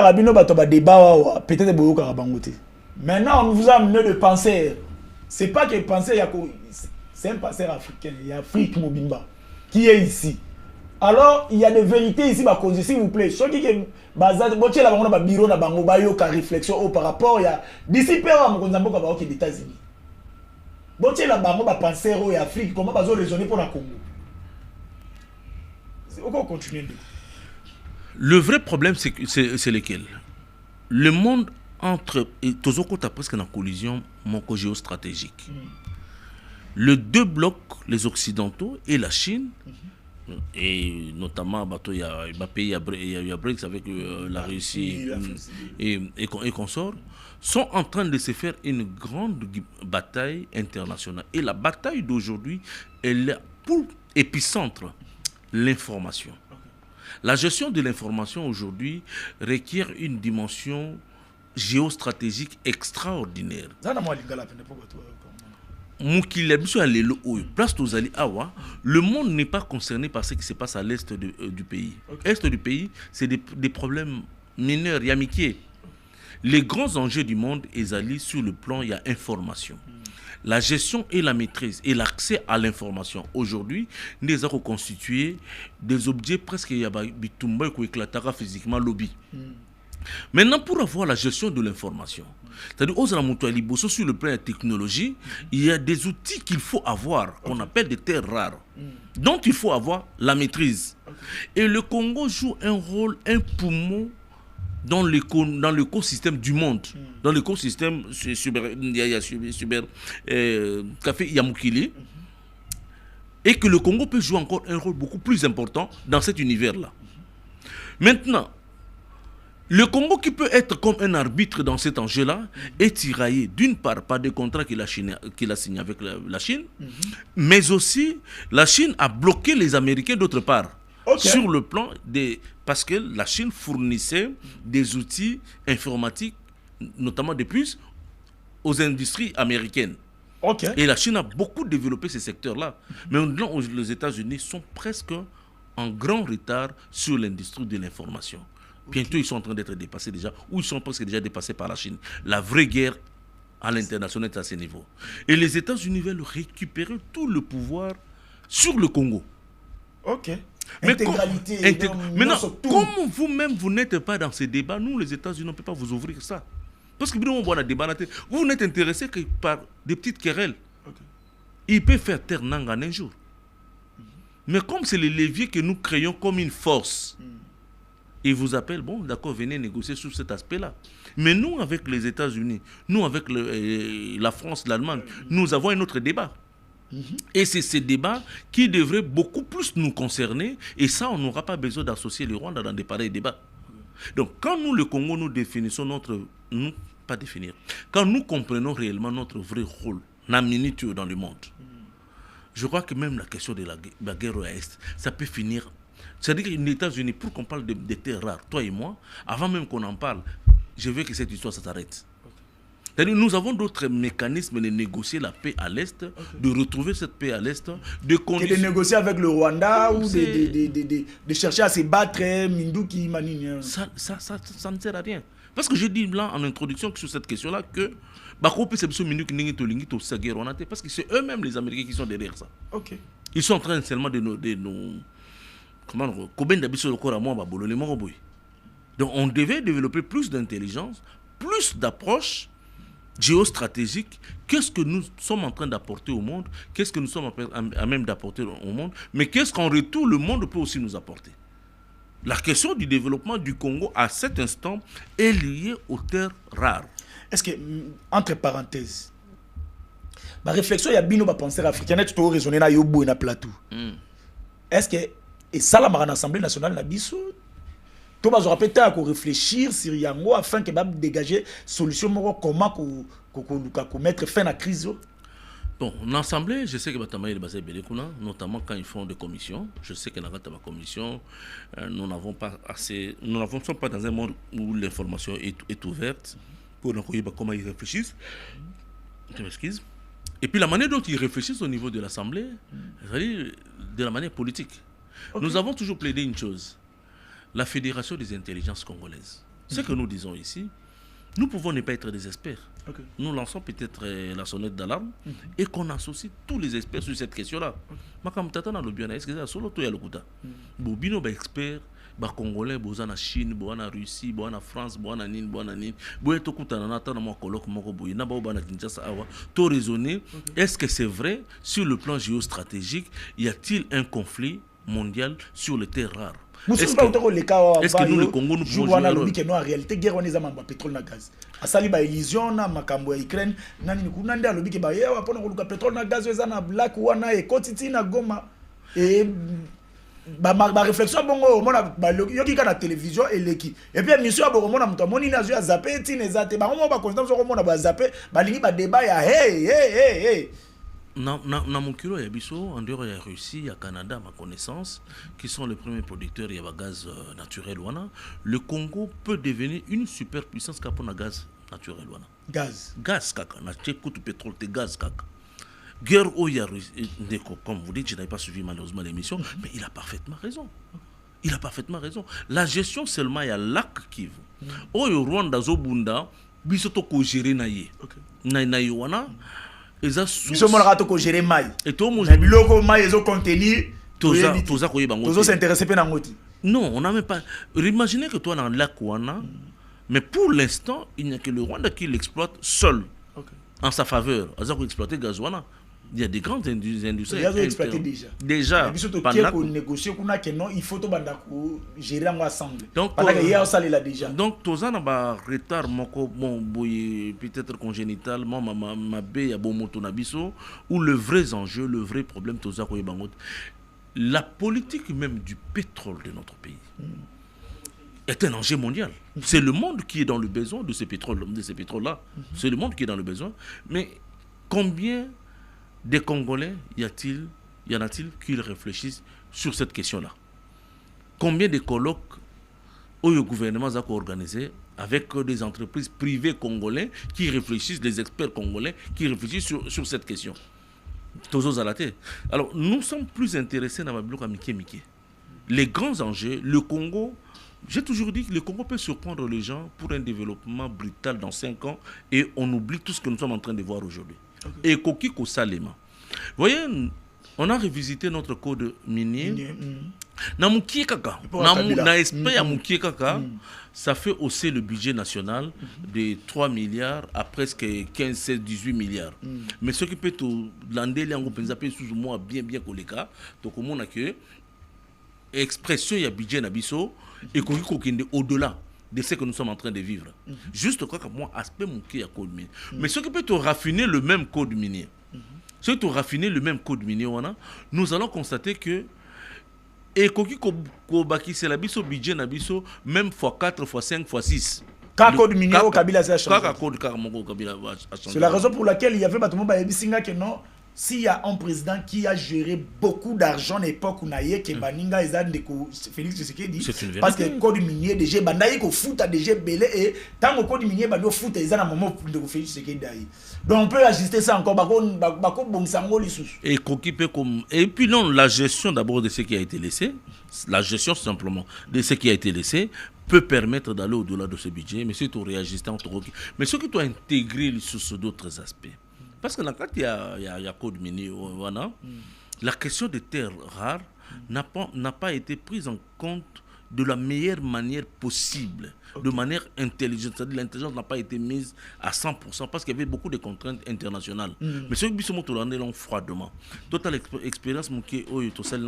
maintenant, on vous a amené le penseur. C'est pas que le penseur, c'est un penseur africain. Il y a Afrique Mobimba qui est ici. Alors, il y a des vérités ici, s'il vous plaît. Ceux qui ont un bureau, une réflexion par rapport à d'ici, aux États-Unis. Si la banque va penser en Afrique, comment va raisonner pour le Congo? On va continuer. Le vrai problème, c'est lequel? Le monde entre. Tozoko a presque une collision géostratégique. Les deux blocs, les Occidentaux et la Chine, et notamment il y a BRICS avec la Russie et consorts, sont en train de se faire une grande bataille internationale. Et la bataille d'aujourd'hui, elle est pour épicentre l'information. La gestion de l'information aujourd'hui requiert une dimension géostratégique extraordinaire. Le monde n'est pas concerné par ce qui se passe à l'est du pays. Est du pays, c'est des problèmes mineurs, il y a amitié. Les grands enjeux du monde, ils sur le plan, il y a information. La gestion et la maîtrise et l'accès à l'information. Aujourd'hui, nous avons constitué des objets presque qui éclatent physiquement lobby. Maintenant, pour avoir la gestion de l'information, c'est-à-dire sur le plan de la technologie, il y a des outils qu'il faut avoir, qu'on appelle des terres rares, dont il faut avoir la maîtrise. Et le Congo joue un rôle, un poumon dans l'écosystème du monde, dans l'écosystème Café Yamukili, et que le Congo peut jouer encore un rôle beaucoup plus important dans cet univers-là. Maintenant, le Congo, qui peut être comme un arbitre dans cet enjeu-là, est tiraillé d'une part par des contrats qu'il a signés avec la Chine, mais aussi la Chine a bloqué les Américains d'autre part, sur le plan des... Parce que la Chine fournissait des outils informatiques, notamment des puces, aux industries américaines. Et la Chine a beaucoup développé ces secteurs-là. Mais les États-Unis sont presque en grand retard sur l'industrie de l'information. Bientôt, ils sont en train d'être dépassés déjà, ou ils sont presque déjà dépassés par la Chine. La vraie guerre à l'international est à ce niveau. Et les États-Unis veulent récupérer tout le pouvoir sur le Congo. Mais maintenant, comme vous-même, vous n'êtes pas dans ces débats, nous, les États-Unis, on ne peut pas vous ouvrir ça. Parce que on voit un débat, vous n'êtes intéressé que par des petites querelles. Il peut faire taire Nanga un jour. Mais comme c'est le levier que nous créons comme une force, ils vous appellent, bon, d'accord, venez négocier sur cet aspect-là. Mais nous, avec les États-Unis, nous, avec la France, l'Allemagne, nous avons un autre débat. Et c'est ce débat qui devrait beaucoup plus nous concerner. Et ça, on n'aura pas besoin d'associer le Rwanda dans des pareils débats. Donc, quand nous, le Congo, nous définissons quand nous comprenons réellement notre vrai rôle, la minute dans le monde, je crois que même la question de la guerre à l'Est, ça peut finir. C'est-à-dire que les États-Unis, pour qu'on parle de terres rares, toi et moi, avant même qu'on en parle, je veux que cette histoire s'arrête. C'est-à-dire nous avons d'autres mécanismes de négocier la paix à l'Est, de retrouver cette paix à l'Est, de négocier avec le Rwanda ou de chercher à se battre, Minduki, Manine. Ça ne sert à rien. Parce que j'ai dit là en introduction sur cette question-là que parce que c'est eux-mêmes les Américains qui sont derrière ça. Ils sont en train seulement de nous... Donc on devait développer plus d'intelligence, plus d'approche géostratégique. Qu'est-ce que nous sommes en train d'apporter au monde? Qu'est-ce que nous sommes à même d'apporter au monde? Mais qu'est-ce qu'en retour le monde peut aussi nous apporter? La question du développement du Congo à cet instant est liée aux terres rares. Est-ce que, entre parenthèses, ma réflexion, il y a bien des penseurs africains qui ont raisonné dans Yobo et dans Plateau. Est-ce que, et ça, l'Assemblée nationale n'a pas dit, tu vas peut-être réfléchir sur Yango afin que dégager une solution comment mettre fin à la crise. Bon, l'Assemblée, je sais que notamment quand ils font des commissions, je sais que dans la commission, nous n'avons pas assez, nous ne sommes pas dans un monde où l'information est ouverte pour comment ils réfléchissent. Je m'excuse. Et puis la manière dont ils réfléchissent au niveau de l'Assemblée, c'est-à-dire de la manière politique. Nous avons toujours plaidé une chose, la Fédération des intelligences congolaises. Ce que nous disons ici, nous pouvons ne pas être des experts. Nous lançons peut-être la sonnette d'alarme et qu'on associe tous les experts sur cette question-là. Bobino ba expert, ba congolais, boza na Chine, boza na Russie, boza na France, boza na Nine, boza na Nine. Boye to kutana na tana mo kolok moko boye na ba na Kinshasa awa. To raisonner, est-ce que c'est vrai sur le plan géostratégique, y a-t-il un conflit mondial sur les terres rares? Est-ce que nous, le Congo, nous pouvons jouer en réalité, guerre, on est à pétrole et gaz. À Sali, ba illusion, na makambo ya Ukraine, nani kunande alobi ke ba yewa pona koluka pétrole na gaz eza na black wana e kotiti na Goma et ba réflexion bongo mona ba yoki ka na télévision eleki. Et puis mission ba mona muto moni na zo ya zappé tine zate ba mo ba constant zo mona ba zappé ba lingi ba débat ya hey. Dans mon kilo, il y a Bisso, en dehors il y a Russie, il y a Canada, à ma connaissance, qui sont les premiers producteurs, il y a gaz naturel. Le Congo peut devenir une superpuissance qui a gaz naturel. Gaz, kaka. Na tcheko tu pétrole, te gaz, kaka. Guerre où il y a Russie, comme vous dites, je n'avais pas suivi malheureusement l'émission, mais il a parfaitement raison. Il a parfaitement raison. La gestion seulement, il y a lac Kivu. Au Rwanda, Zobunda, Bisso to ko gérer naïe. Naïe wana. Ils sont morts gérer maï. Et tout le monde a biloko maï ils ont contenu. Tous s'intéressent pas à ngoti. Non, on n'a même pas. Imaginez que toi dans le lac Wana, Mais pour l'instant, il n'y a que le Rwanda qui l'exploite seul, en sa faveur. Azako exploité Gazouana. Il y a des grandes industries. Ils ont exploité déjà. Déjà. Il faut gérer ensemble. Donc, Tozana ba retard moko bon peut-être congénital, ma bé ya bon moto na biso ou le vrai enjeu, le vrai problème Tozako yebangot. La politique même du pétrole de notre pays est un enjeu mondial. C'est le monde qui est dans le besoin de ces pétroles-là. C'est le monde qui est dans le besoin. Mais combien de Congolais y en a-t-il qui réfléchissent sur cette question-là? Combien de colloques le gouvernement a organisé avec des entreprises privées congolaises qui réfléchissent, des experts congolais qui réfléchissent sur cette question? Alors, nous sommes plus intéressés dans la Miké. Les grands enjeux, le Congo, j'ai toujours dit que le Congo peut surprendre les gens pour un développement brutal dans 5 ans et on oublie tout ce que nous sommes en train de voir aujourd'hui. Et Kokiko Salema. Vous voyez, on a revisité notre code minier. Ça fait hausser le budget national de 3 milliards à presque 15, 16, 18 milliards. Mais ce qui peut tout lander, bien koleka, donc on a que expression ya budget nabiso et au-delà de ce que nous sommes en train de vivre. Juste quoi que moi aspect mon qui a code minier. Mais ce qui peut te raffiner le même code minier. Ce qui peut raffiner le même code minier, nous allons constater que et koki ko baki c'est la biso budget na biso même x4 x5 x6. Code minier au Kabila ça a changé. C'est la raison pour laquelle il y avait Batomo Bayebisinga que non. S'il y a un président qui a géré beaucoup d'argent à l'époque où Naye, que Baninga et Félix Tshisekedi, parce que le code minier, déjà, Bandaï, ko fout à déjà belé, et tant que le code minier, Bando fout à Izan à moment de Félix Tshisekedi. Donc on peut ajuster ça encore, Bako Bonsango Lissous. Et puis non, la gestion d'abord de ce qui a été laissé, la gestion simplement de ce qui a été laissé, peut permettre d'aller au-delà de ce budget, mais surtout réajuster entre eux. Mais ce qui doit intégrer sur d'autres aspects. Parce que quand il y a code minier, la question des terres rares n'a pas été prise en compte de la meilleure manière possible, de manière intelligente. C'est-à-dire l'intelligence n'a pas été mise à 100% parce qu'il y avait beaucoup de contraintes internationales. Mais ceux qui sont l'ont froidement. Total expérience,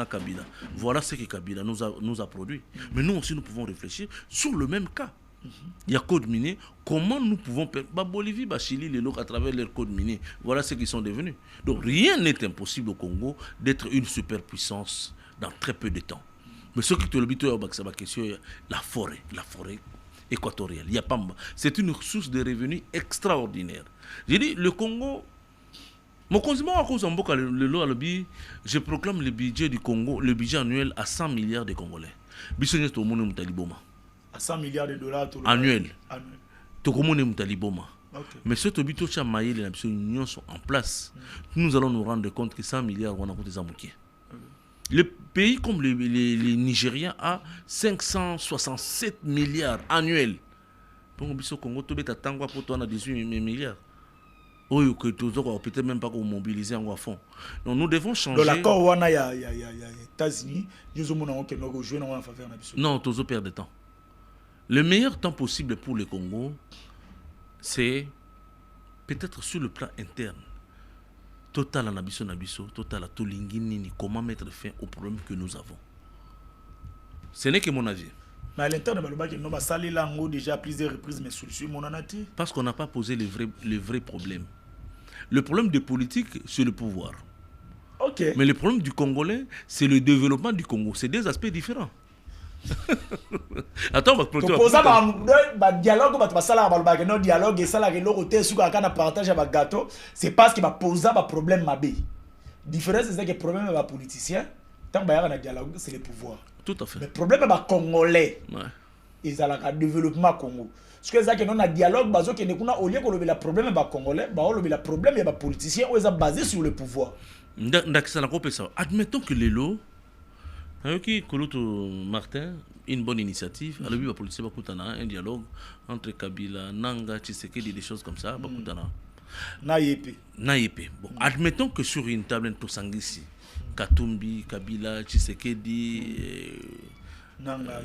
Kabila. Voilà ce que Kabila nous a produit. Mais nous aussi, nous pouvons réfléchir sur le même cas. Il y a code minier. Comment nous pouvons Bolivie, Chili, les locaux à travers leur code minier. Voilà ce qu'ils sont devenus. Donc rien n'est impossible au Congo d'être une superpuissance dans très peu de temps. Mais ce qui te le dit, c'est la forêt équatoriale. Il y a Pamba. C'est une source de revenus extraordinaire. J'ai dit le Congo. Je proclame le budget du Congo, le budget annuel à 100 milliards de Congolais. À 100 milliards de dollars annuel. Mais ce tobito chamaye les nations sont en place. Nous allons nous rendre compte que 100 milliards on a des amoukiers. Le pays comme les Nigériens a 567 milliards annuels. Pour le Congo, tu as tango pour toi 18 milliards. Oh, que tu peut-être même pas mobiliser en fond. Donc nous devons changer. Dans l'accord où il y a États-Unis, nous avons joué en faveur de non, tu perds de temps. Le meilleur temps possible pour le Congo, c'est peut-être sur le plan interne. Total Nabiso, Total à Tolingini, comment mettre fin aux problèmes que nous avons. Ce n'est que mon avis. Mais à l'interne, nous avons salé l'ango déjà plusieurs reprises, mais solution, mon anati. Parce qu'on n'a pas posé les vrais problèmes. Le problème de politique, c'est le pouvoir. Ok. Mais le problème du Congolais, c'est le développement du Congo. C'est deux aspects différents. Attends, on va te poser un dialogue, un dialogue, et ça, la côté sur la partage avec gâteau, c'est parce qu'il va poser un problème mabé. La différence, c'est que le problème est politicien, tant qu'il y a un dialogue, c'est le pouvoir. Tout à fait. Le problème est congolais. Ils ont le développement Congo. Ce que c'est que nous avons un dialogue, au lieu que le problème est congolais, le problème est politicien, ou est basé sur le pouvoir. Admettons que les lots. Martin, une bonne initiative. Alors, il va un dialogue entre Kabila, Nanga, Tshisekedi, des choses comme ça. Naïpe. Bon, admettons que sur une table, Tosangisi, Katumbi, Kabila, Tshisekedi, Nanga,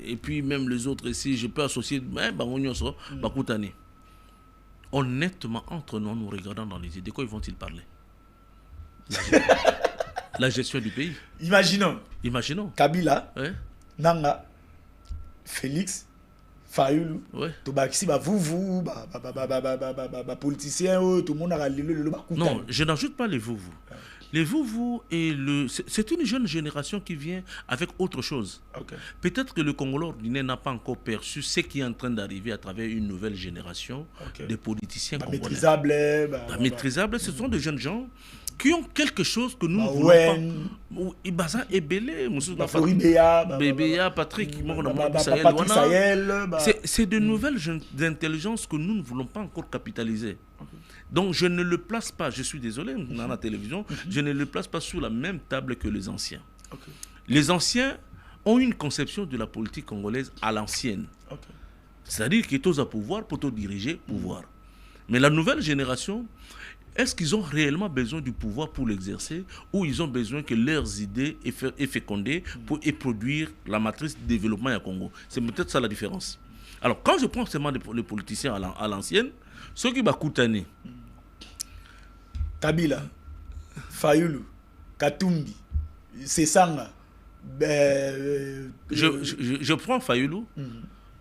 et puis même les autres ici, je peux associer, Bakutani. Honnêtement, entre nous, nous regardons dans les yeux, de quoi ils vont-ils parler? La gestion du pays. Imaginons. Kabila, ouais. Nanga, Félix, Fayulu, ouais. Tobakisi, vous, politiciens, tout le monde a le non, je n'ajoute pas les vous. Les vous et c'est une jeune génération qui vient avec autre chose. Okay. Peut-être que le Congolais ordinaire n'a pas encore perçu ce qui est en train d'arriver à travers une nouvelle génération de politiciens congolais. Maîtrisables, ce sont des jeunes gens qui ont quelque chose que nous ne voulons pas. Ibaza et Belé, Patrick, c'est de nouvelles intelligences que nous ne voulons pas encore capitaliser. Okay. Donc je ne le place pas, je suis désolé, dans la télévision, je ne le place pas sur la même table que les anciens. Okay. Les anciens ont une conception de la politique congolaise à l'ancienne. Okay. C'est-à-dire qu'ils sont à pouvoir pour te diriger, pouvoir. Mais la nouvelle génération, est-ce qu'ils ont réellement besoin du pouvoir pour l'exercer ou ils ont besoin que leurs idées aient fécondé pour produire la matrice de développement au Congo? C'est peut-être ça la différence. Alors quand je prends seulement les politiciens à l'ancienne, ceux qui Bakutani, Kabila, Fayulu, Katumbi, Sesanga. Je prends Fayulu.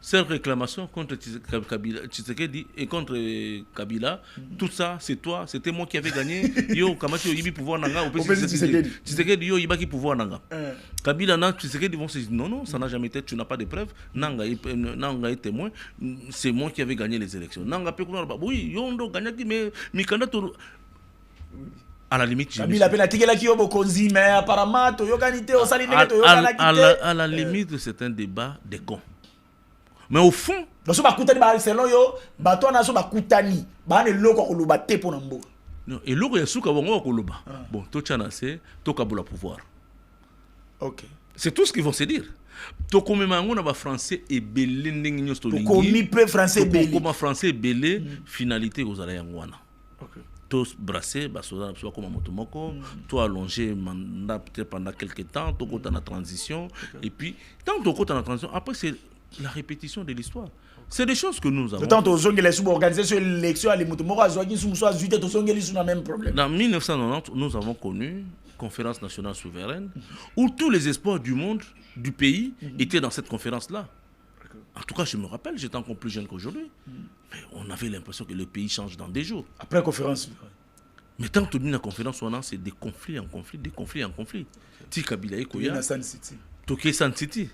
Cette réclamation contre Tshisekedi et contre Kabila, tout ça, c'est toi, c'était moi qui avais gagné. Yo, Kamachi, Yibi pouvoir nanga, au Tshisekedi, yo, Yibaki pouvoir nanga. Kabila, nan, Tshisekedi vont se dire non, ça n'a jamais été, tu n'as pas de preuves. Nanga est témoin, c'est moi qui avais gagné les élections. Nanga, oui, yo, on a gagné, mais Mikanda, à la limite, à la limite, c'est un débat des cons. Mais au fond, non, et l'autre est bon, tout c'est pouvoir. Ok. C'est tout ce qu'ils vont se dire. To comme on a français et belé français belé finalité aux alayangwana. OK. Tous brassés, soit comme motomoko, toi allongé pendant quelques temps, tout côté en transition et puis tant que côté en transition après c'est la répétition de l'histoire. C'est des choses que nous avons. Tant que les organisé sur l'élection, les motomoko même problème. Dans 1990, nous avons connu conférence nationale souveraine où tous les espoirs du monde, du pays, étaient dans cette conférence-là. En tout cas, je me rappelle, j'étais encore plus jeune qu'aujourd'hui. Mais on avait l'impression que le pays change dans des jours. Après la conférence. Mais tant que la conférence, c'est des conflits en conflits, des conflits en conflits. Ti Kabila et Koya. Toké San City.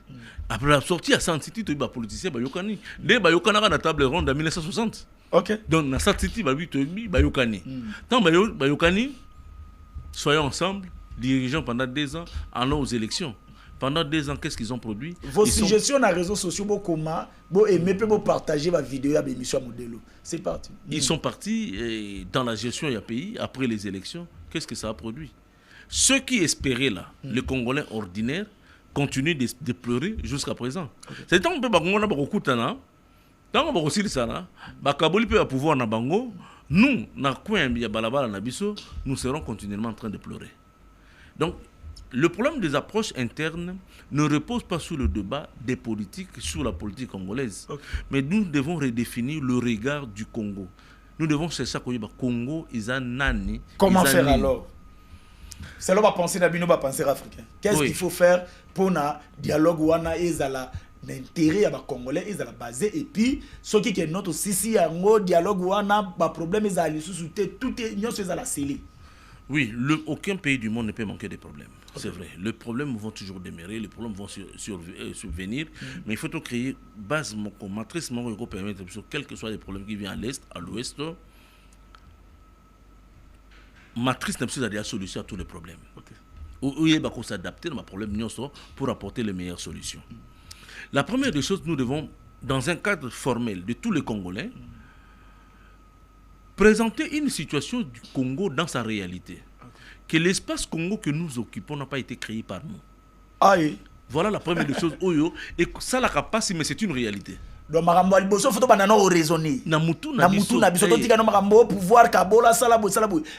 Après la sortie à San City, tu as politicien Bayokani. Les Bayokana à la table ronde en 1960. Ok. Donc dans San City, Bayokani. Tant Bayokani, soyons ensemble, dirigeants pendant 2 ans, allons aux élections. Pendant 2 ans, qu'est-ce qu'ils ont produit? Vos suggestions dans les réseaux sociaux, comment vous aimez, vous partagez ma vidéo à l'émission Modelo. C'est parti. Ils sont partis dans la gestion du pays après les élections. Qu'est-ce que ça a produit? Ceux qui espéraient là, les Congolais ordinaires, continuent de pleurer jusqu'à présent. C'est tant que nous avons pouvoir na bango, nous, nous serons continuellement en train de pleurer. Donc, le problème des approches internes ne repose pas sur le débat des politiques, sur la politique congolaise. Okay. Mais nous devons redéfinir le regard du Congo. Nous devons chercher à connaître le Congo, ils ont nani. Comment faire alors? C'est là qu'on va penser d'abino, va penser africain. Qu'est-ce qu'il faut faire pour un dialogue où on a l'intérêt à la Congolais, ils ont basé et puis ce qui est notre aussi un dialogue où on a un problème, ils ont sous tout est union c'est à la scellée. Oui, aucun pays du monde ne peut manquer de problèmes. C'est vrai. Les problèmes vont toujours demeurer, les problèmes vont survenir, mais il faut créer base, matrice, pour permettre, quels que soient les problèmes qui viennent à l'est, à l'ouest, matrice n'a pas de solution à tous les problèmes. Où il faut s'adapter à problème pour apporter les meilleures solutions. La première des choses, nous devons, dans un cadre formel de tous les Congolais, présenter une situation du Congo dans sa réalité. Que l'espace Congo que nous occupons n'a pas été créé par nous. Aïe. Voilà la première des choses. Et ça, la capacité, mais c'est une réalité. Donc, marambo aliboso faut pas nano raisonner. Na mutu na biso to tika no marambo pouvoir kabola salabo.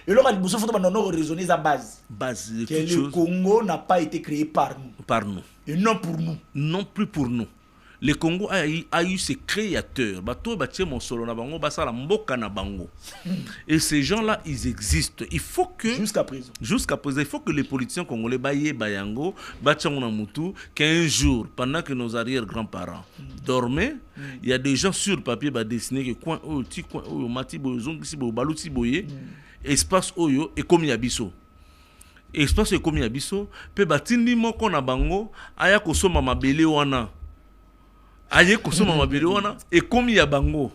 Et là aliboso faut pas nano raisonner sa base. Base de que le Congo n'a pas été créé par nous. par nous. Et non pour nous. Non plus pour nous. Le Congo a eu ses créateurs. Et ces gens-là, ils existent. Il faut que... Jusqu'à présent. Jusqu'à présent, il faut que les politiciens congolais, qu'un jour, pendant que nos arrière-grands-parents dormaient, il y a des gens sur le papier dessinés que coin mati baluti boye, espace oyo et comme yabiso. Espace et comme yabiso, pe batindi moko na bango aya kosoma mabele wana. Aye kosoma mabele wana et comme yabango.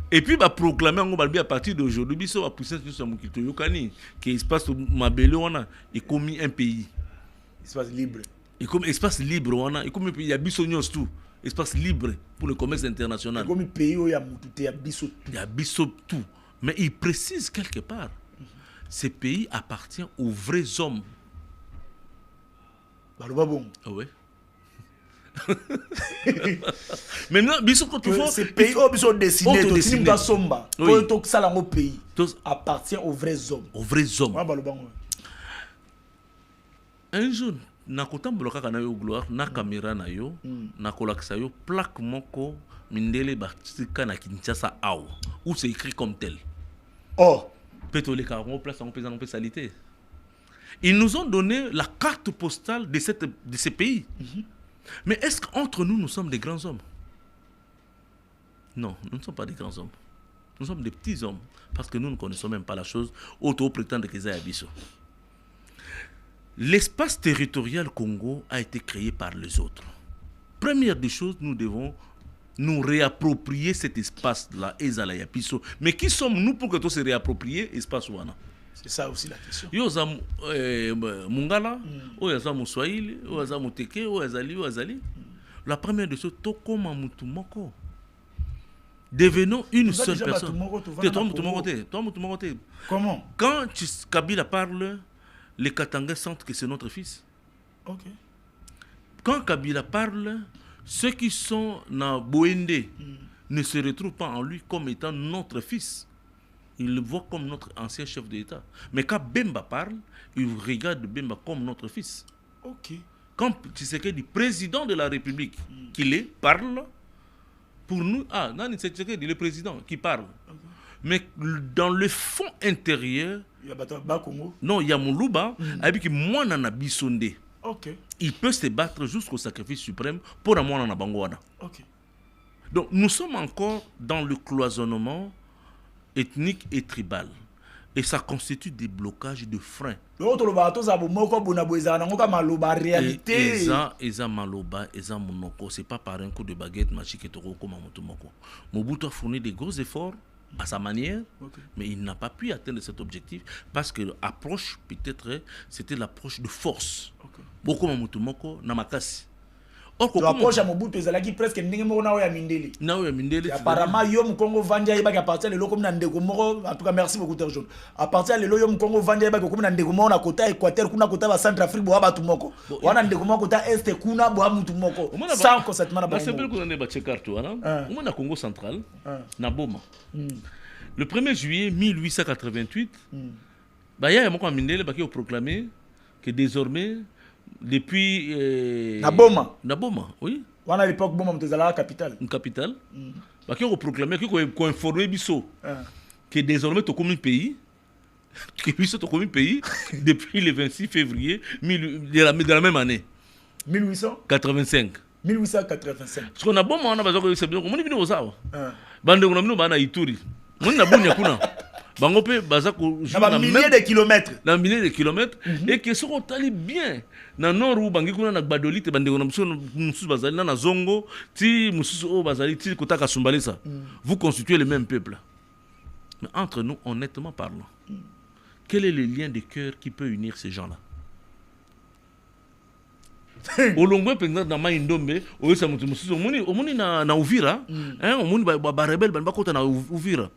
Et puis proclamer à partir d'aujourd'hui biso va pousser sur mon kilto yokani que espace mabele wana et comme un pays. Espace libre. Et comme espace libre wana et comme il y a biso nyos tout. Espace libre pour le commerce international. Comme pays où il y a mututé, il y a biso tout. Mais il précise quelque part, ce pays appartient aux vrais hommes. Bah, bon. Ah ouais. Maintenant, biso quand tu vois ces pays où ils sont dessinés, pays appartient aux vrais hommes. Aux vrais hommes. Ah, bah, bon. Un jour, na kotambola kaka na yo gloire na caméra na yo na kolakisa yo plaque moko mindele batika na Kinshasa awa où c'est écrit comme tel. Oh, pétole caron place en pesant en spécialité. Ils nous ont donné la carte postale de ces pays. Mais est-ce qu'entre nous sommes des grands hommes? Non, nous ne sommes pas des grands hommes. Nous sommes des petits hommes parce que nous ne connaissons même pas la chose auto prétendre qu'ils aient abisso. L'espace territorial Congo a été créé par les autres. Première des choses, nous devons nous réapproprier cet espace-là, Ezala Yapiso. Mais qui sommes-nous pour que tout se réapproprie l'espace Wana? C'est ça aussi la question. Yoza Mungala, Oyaza Mouswahili, Oyaza Muteke, Oyazali. La première des choses, Tokoma Mutumoko. Devenons une seule personne. Toi, comment? Quand Kabila parle, les Katangais sentent que c'est notre fils. Okay. Quand Kabila parle, ceux qui sont dans Boende ne se retrouvent pas en lui comme étant notre fils. Ils le voient comme notre ancien chef d'État. Mais quand Bemba parle, ils regardent Bemba comme notre fils. Okay. Quand Tshisekedi, président de la République, qu'il est, parle, pour nous, Nani Tshisekedi, le président qui parle. Okay. Mais dans le fond intérieur, il y a Bata Congo. Non, il y a Moulouba, avec moi nana bisonde. Okay. Il peut se battre jusqu'au sacrifice suprême pour moi nana bangwana. Okay. Donc nous sommes encore dans le cloisonnement ethnique et tribal. Et ça constitue des blocages de freins. Eza maloba, eza monoko. C'est pas par un coup de baguette magique et toro comme Motumoko. Mobutu a fourni des gros efforts à sa manière, mais il n'a pas pu atteindre cet objectif parce que l'approche, peut-être, c'était l'approche de force. Beaucoup de Motumoko, Namakasi. L'approche à Mobutu ezalaki presque ndenge moko na oya mindele. Na oya mindele. Apparemment yo Mkongo vanja yeba à partir de lo comme na ndeko moko. En tout cas merci beaucoup Terjon. À partir de lo yo Mkongo vanja yeba comme na ndeko moko na kota Équateur kuna kota ba Centrafrique bo abatu moko. Wana ndeko moko kota Est kuna bo amutu moko. Sans consentement na ba. C'est peu qu'on ne ba checker tout wana. On na Congo central na Boma. Le 1er juillet 1888 ba ya moko mindele ba qui ont proclamé que désormais depuis Naboma, oui. On a l'époque Boma Mtezala capitale. Une capitale. Bah qui ont proclamé qui ont informé biso que désormais tout comme un pays que biso tout comme un pays depuis le 26 février de la même année 1885. Parce qu'on a Boma on a besoin que c'est bien comment vient aux arbres. Bande on a mis bana Ituri. On a bunya kuna. Bangope bazako na milliers de kilomètres. Dans milliers de kilomètres et que ce qu'on allait bien na nord où bangi kuna na Badolite bande on a mususu bazali na Zongo ti mususu o bazali ti kotaka Sumbalesa. Vous constituez le même peuple. Mais entre nous honnêtement parlant, quel est le lien de cœur qui peut unir ces gens-là? Olongwe pendant na Maindombe oyesa mutu mususu omoni na Uvira hein omoni ba rebelle ba kota na Uvira.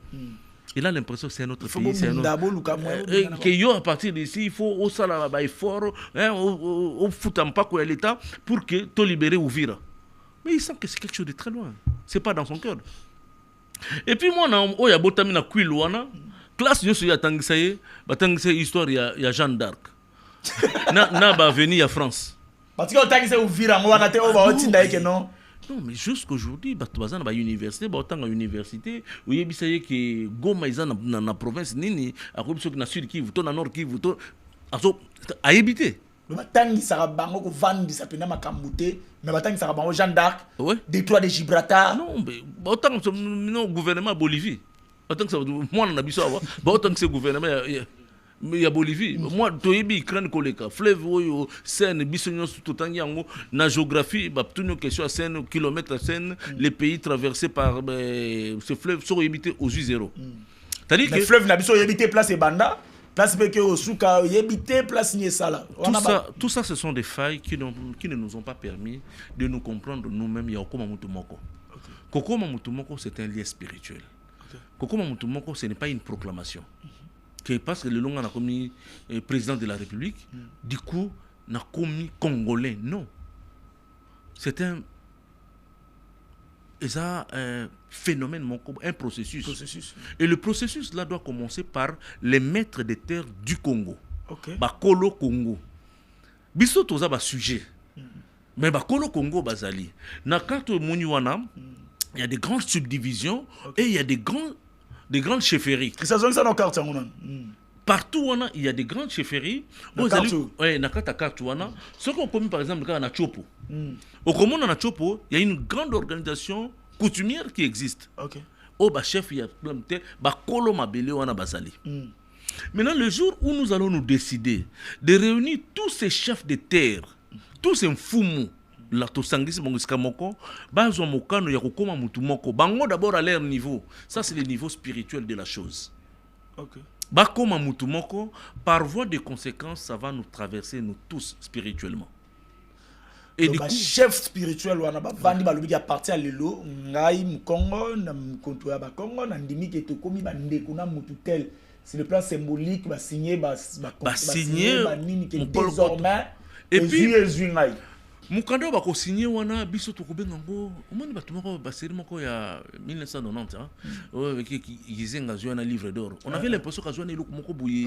Il a l'impression que c'est un autre pays. C'est un autre... Et que à partir d'ici, il faut au salaire fort, au foutampa quoi l'État pour que tout libérer Ouvira. Mais il sent que c'est quelque chose de très loin. C'est pas dans son cœur. Et puis moi, il y a botami na Kwiluana, classe nous sur Tangisaye, Tangisaye histoire il y a Jeanne d'Arc. Na ba venir à France. parce que autant que c'est ouvrir on va te non. Non, mais jusqu'aujourd'hui, bazana ba université, ba autant à université, où il y a que Goma ils dans la province nini, à quoi que na sud qui vous na nord qui vous à habiter. Le matin ça va bango ko vendre ça pena makambute, mais matin ça va bango Jeanne d'Arc, ouais. Détroit de Gibraltar. Non, mais autant que non gouvernement Bolivie. Autant que ça moi on a biso avoir, autant que c'est gouvernement mais il y a Bolivie. Moi, Toyebi, Ukraine, Koleka, fleuve, Seine, Bissonios, tout en yango, na géographie, toutes nos questions à Seine, kilomètres à Seine, les pays traversés par ce fleuve sont habités aux U0. C'est-à-dire que. Le fleuve n'a pas habité place et Banda, place Beke au Souka, habité place Niesala. Tout ça, ce sont des failles qui ne nous ont pas permis de nous comprendre nous-mêmes. Yoko Mamutumoko. Koko Mamutumoko, c'est un lien spirituel. Koko Mamutumoko, ce n'est pas une proclamation. Parce que le long on a commis président de la République, du coup, on a commis Congolais. Non. C'est un phénomène, un processus. Et le processus là doit commencer par les maîtres des terres du Congo. Bakolo Congo. Biso toza ba sujet. Mais Bakolo Congo bazali. Na carte Muniwana, il y a des grandes subdivisions et il y a des grandes chefferies. Partout il y a des grandes chefferies. Oui, na carte ce qu'on commis par exemple na Chopo. Au Congo na Chopo, il y a une grande organisation coutumière qui existe. Chef il y a Kolo Mabele wana bazali. Maintenant le jour où nous allons nous décider de réunir tous ces chefs de terre, tous ces mfumu la tosangisi bongisika moko bazo mokano ya kokoma mutu moko bango d'abord à leur niveau, ça c'est le niveau spirituel de la chose. Bakoma mutu moko par voie de conséquence ça va nous traverser nous tous spirituellement. Et du coup chef spirituel wana ba vandi ba lobi appartient à lelo ngai mukongo na mkonto ya ba Congo na ndimi ke to komi ba ndeko na mutu tel, c'est le plan symbolique ba signer ba signer ba nini ke désormais et puis Mukando bako signé wana biso to kobenga ngo omoni bato moko ba série moko ya 1990 avec Gizenga Zwana livre d'or. On avait l'impression que Zwana eloko moko boye.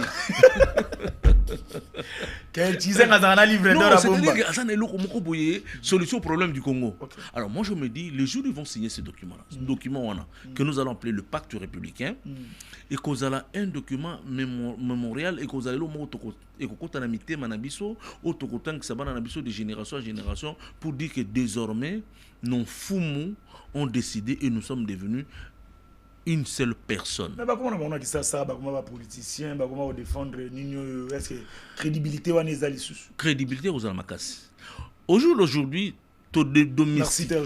Que Gizenga Zwana livre d'or à bomba. C'est-à-dire que Zwana eloko moko boye solution au problème du Congo. Alors moi je me dis les jours ils vont signer ce document là. Ce document wana que nous allons appeler le pacte républicain et qu'ozala un document mémorial et qu'ozala lo moko et kokota na mitema na biso o tokotang sabana na biso de génération en génération pour dire que désormais nos Fumu ont décidé et nous sommes devenus une seule personne. Mais comment on a dit ça comment va politicien comment défendre est-ce que crédibilité wa nezali susu crédibilité aux almakasi aujourd'hui to domestiquer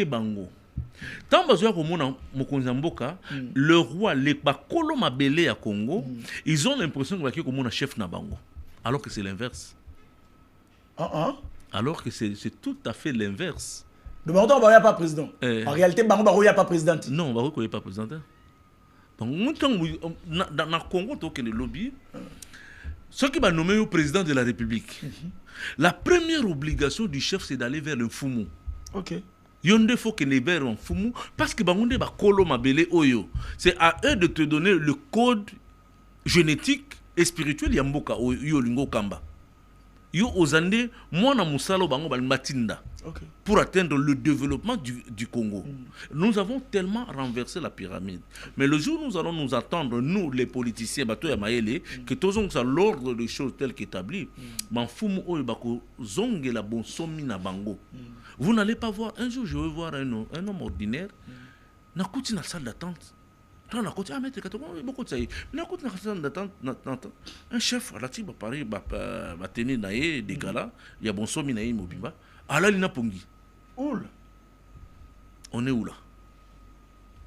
bango tant besoin komona mokonzi mboka le roi les bakolo mabele ya Congo ils ont l'impression que komona chef na bango alors que c'est l'inverse. Alors que c'est tout à fait l'inverse. Le Baron n'y a pas président. En réalité, le Baron n'y a pas président. Non, le Baron n'y a pas président. Dans le Congo, il y a des lobbies. Ceux qui vont nommer le président de la République, la première obligation du chef, c'est d'aller vers le Fumu. Il faut qu'il aille vers le Fumu parce que c'est à eux de te donner le code génétique et spirituel. Yamboka Yolingo Kamba. Yo ozande mwana musalo bango balmatinda pour atteindre le développement du Congo. Nous avons tellement renversé la pyramide. Mais le jour où nous allons nous attendre, nous les politiciens, bato ya maele, que tous ont l'ordre des choses telles qu'établies, banfumu oyo bako zonge la bonsomi na bango. Vous n'allez pas voir, un jour je vais voir un homme ordinaire, na kuti na salle d'attente. Un chef relatif Paris va tenir des galas, il y a bon somme naïe mobimba. Alors il n'a pongi. On est où là?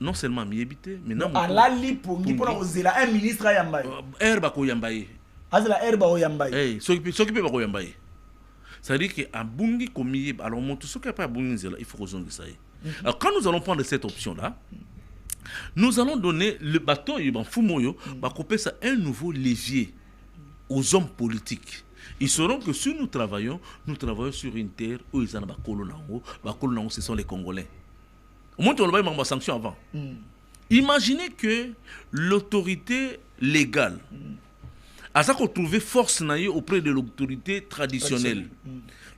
Non seulement m'y habiter, mais non. Allah li pongi pour un ministre à Yambaye. Herba ko Yambaye. Azla herba o Yambaye. Eh, ce qui peut pas Yambaye. Ça veut dire que à Bungi commis, alors mon tout ce qui a pas Bungi il faut raison de ça. Alors quand nous allons prendre cette option là. Nous allons donner le bâton ça un nouveau levier aux hommes politiques. Ils sauront que si nous travaillons sur une terre où ils en ont ce sont les Congolais. Au moins, on va avoir sanction avant. Imaginez que l'autorité légale À ça qu'on trouvait force naïe auprès de l'autorité traditionnelle.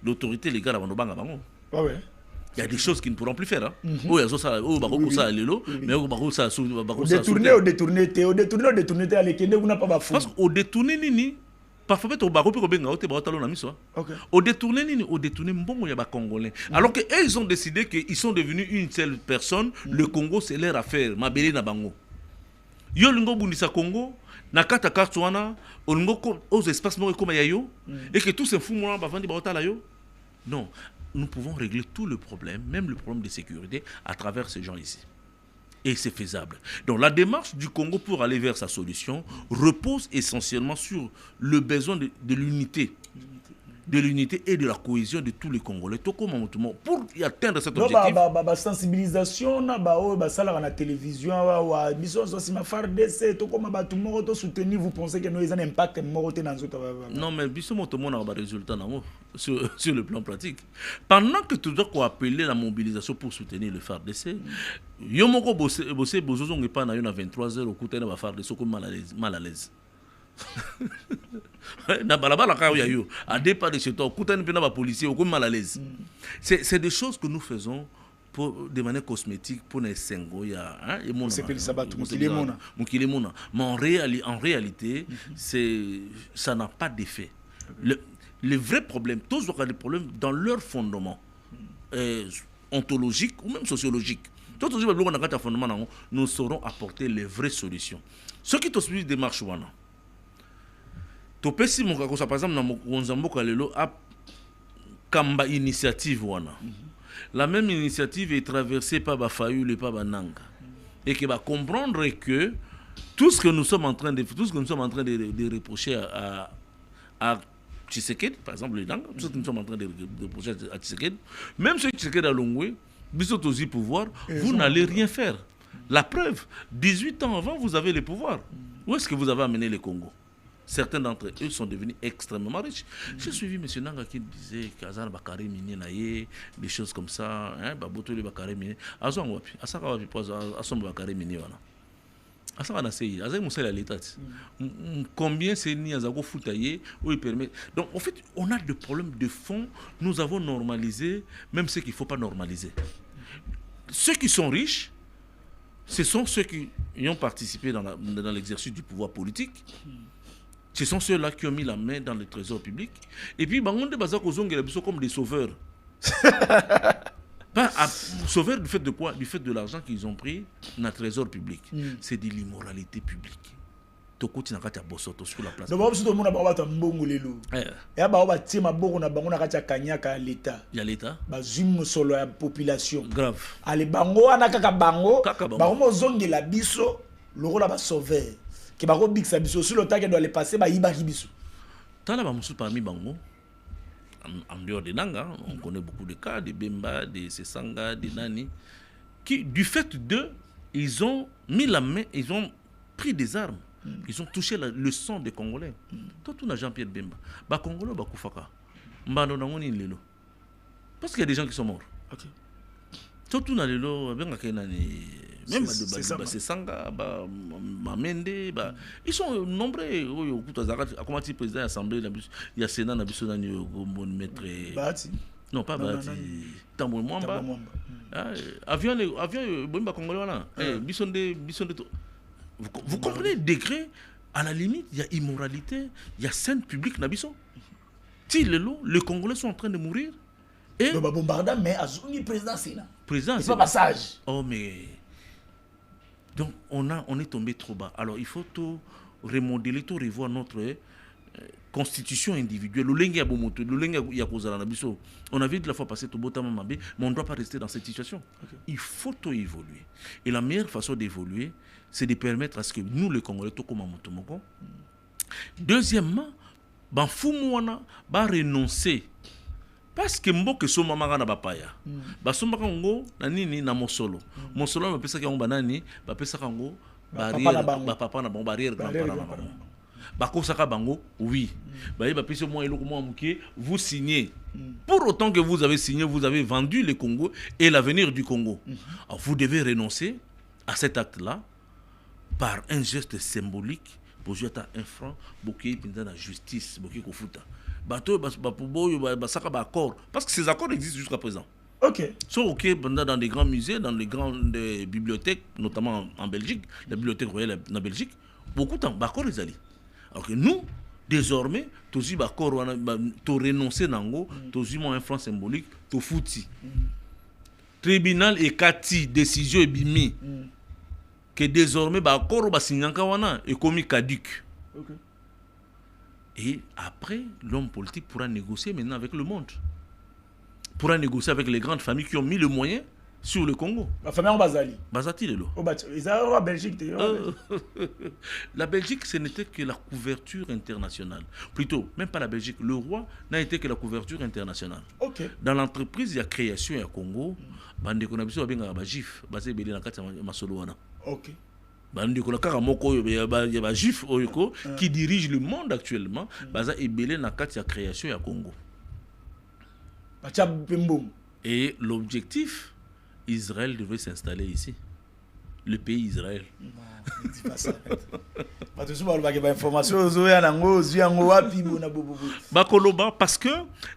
L'autorité légale avant de banga bango. Ah ouais. Il y a des choses qu'ils ne pourront plus faire. Hein. Oh, il y a ça, oh, bako ça lelo, mais oh, bako ça, bako ça. Au détourné, allez, kende vous n'a pas bafou. Parce qu'au détourné nini, parfois peut-être au bako peut benga, au te bako talon na miso. Au détourné nini, au détourné mbongo ya ba congolais. Alors que eux ils ont décidé qu'ils sont devenus une seule personne, le Congo c'est leur affaire, mabele na bango. Yo lingo bundisa Congo. Nakata kartouana, aux espaces morts comme yayo, et que tous ces fous moulins bavandi baotala yo. Non, nous pouvons régler tout le problème, même le problème de sécurité, à travers ces gens ici. Et c'est faisable. Donc la démarche du Congo pour aller vers sa solution repose essentiellement sur le besoin de l'unité. De l'unité et de la cohésion de tous les Congolais. Tout comme pour atteindre cet objectif. La sensibilisation, la télévision, soutenir, vous pensez que nous avons un impact non, mais biso moto mona ba résultat sur le plan pratique. Pendant que tu dois appeler la mobilisation pour soutenir le FARDC, yo moko bossé bozozonga pa na yo na 23h au côté na ba FARDC comme mal à l'aise. Na balabala ka ya yo à départ de chez toi kutani pe na ba policier au comme mal à l'aise. C'est des choses que nous faisons de manière cosmétique pour les sengo ya hein et mon mais en réalité ça n'a pas d'effet. Le vrai problème, tous ont des problèmes dans leur fondement ontologique ou même sociologique. Nous saurons apporter les vraies solutions. Ce qui te suit démarche wana topesi mon kako par exemple na Mozambique lelo a kamba initiative wana. La même initiative est traversée par Bafayoul et par Bananga. Et qui va comprendre que tout ce que nous sommes en train de reprocher à Tshisekedi, par exemple le Nanga, tout ce que nous sommes en train de reprocher à Tshisekedi, même ceux qui Tshisekedi a Longwe, bisous aussi pouvoir, vous n'allez rien faire. La preuve, 18 ans avant, vous avez le pouvoir. Où est-ce que vous avez amené le Congo? Certains d'entre eux sont devenus extrêmement riches. J'ai suivi M. Nanga qui disait Kazan Bakari Mini Naye, des choses comme ça, hein, Baboto le Bakari Mini. Azon wapi, Asaka wapi pose Ason Bakari Mini wana. Asaka na sei, Azak Moussa la l'état. Combien c'est ni Azago Foutaye où il permet. Donc en fait, on a des problèmes de fond. Nous avons normalisé même ce qu'il ne faut pas normaliser. Ceux qui sont riches, ce sont ceux qui ont participé dans l'exercice du pouvoir politique. Ce sont ceux-là qui ont mis la main dans le trésor public. Et puis, Bangonde Bazak Ozong sont comme des sauveurs. Sauveurs du fait de quoi? Du fait de l'argent qu'ils ont pris dans le trésor public. C'est de l'immoralité publique. Toko Tinakata Bosoto sur la place. Donc, tout le monde a pas mbongo lelo. Et ba ba tima boko na bango na kata kanyaka l'État. Il y a l'État. Ba zum solo la population. Grave. Ale bango ana kaka bango. Bango zongela biso loko la ba sauveur. Qui va big sabiso sur le temps qu'il doit les passer, bah il va ribiso. Tant là, bah parmi bango, en dehors des Nanga, on connaît beaucoup de cas, de Bemba, de Sesanga, de Nani, qui du fait d'eux, ils ont mis la main, ils ont pris des armes, ils ont touché le sang des Congolais. Toi, tu n'as Jean-Pierre Bemba, bah Congolais, bah Koufaka, mbano nangoni lelo, parce qu'il y a des gens qui sont morts. Ok. Toi, tu n'as lelo, ben nani. Même c'est Sanga, Mamende, ils sont nombreux. Comment tu président de l'Assemblée, il y a Sénat, maître. Non, pas Bati. Tambour Mwamba. Avion, Congolais, vous comprenez, degré, à la limite, il y a immoralité, il y a scène publique, les Congolais sont en train de mourir. Et. Le bombardement, mais à Zuni, président Sénat. Président, c'est pas passage. Oh, mais. Donc, on est tombé trop bas. Alors, il faut tout remodeler, tout revoir notre constitution individuelle. On a vu de la fois passer tout beau temps, mais on ne doit pas rester dans cette situation. Okay. Il faut tout évoluer. Et la meilleure façon d'évoluer, c'est de permettre à ce que nous, les Congolais, tout comme Motomoko. Deuxièmement, Fumouana va renoncer. Parce que mboke so mama na bapaya ba so maka ngo na nini na mosolo mosolo ba pesa ka ngo banani ba pesa ka ngo barrière ba papa na bon barrière grand parent na bango ba ko saka bango oui ba ba pesa moi eloko moi mukie vous signez pour autant que vous avez signé vous avez vendu le Congo et l'avenir du Congo. Alors vous devez renoncer à cet acte là par un geste symbolique bozwi ata 1 franc bokei mpenza na justice bokei kofuta bato bapoboyo basaka baaccord parce que ces accords existent jusqu'à présent. Ok. So ok, dans des grands musées, dans les grandes bibliothèques, notamment en Belgique, la bibliothèque royale en Belgique, beaucoup de temps, d'accord les alliés. Alors que nous, désormais, tous d'accord, tu renoncer nango, tous un franc symbolique, tu fouti. Tribunal et kati décision et bimi que désormais d'accord ba sinyanka wana est commis caduc. Ok. Et après, l'homme politique pourra négocier maintenant avec le monde. Pourra négocier avec les grandes familles qui ont mis le moyen sur le Congo. La famille en Bazali. Bazati Lelo. La Belgique. La Belgique, ce n'était que la couverture internationale. Plutôt, même pas la Belgique. Le roi n'a été que la couverture internationale. Ok. Dans l'entreprise, il y a création et Congo. Bande konabiso babenga ba jif, basé belé na kati masolo wana. Ok. Bande konaka moko ya ba jif oyoko qui dirige le monde actuellement, baza ebelé na kati ya création et Congo. Et l'objectif, Israël devait s'installer ici. Le pays Israël. Non, ne dis pas ça. Parce que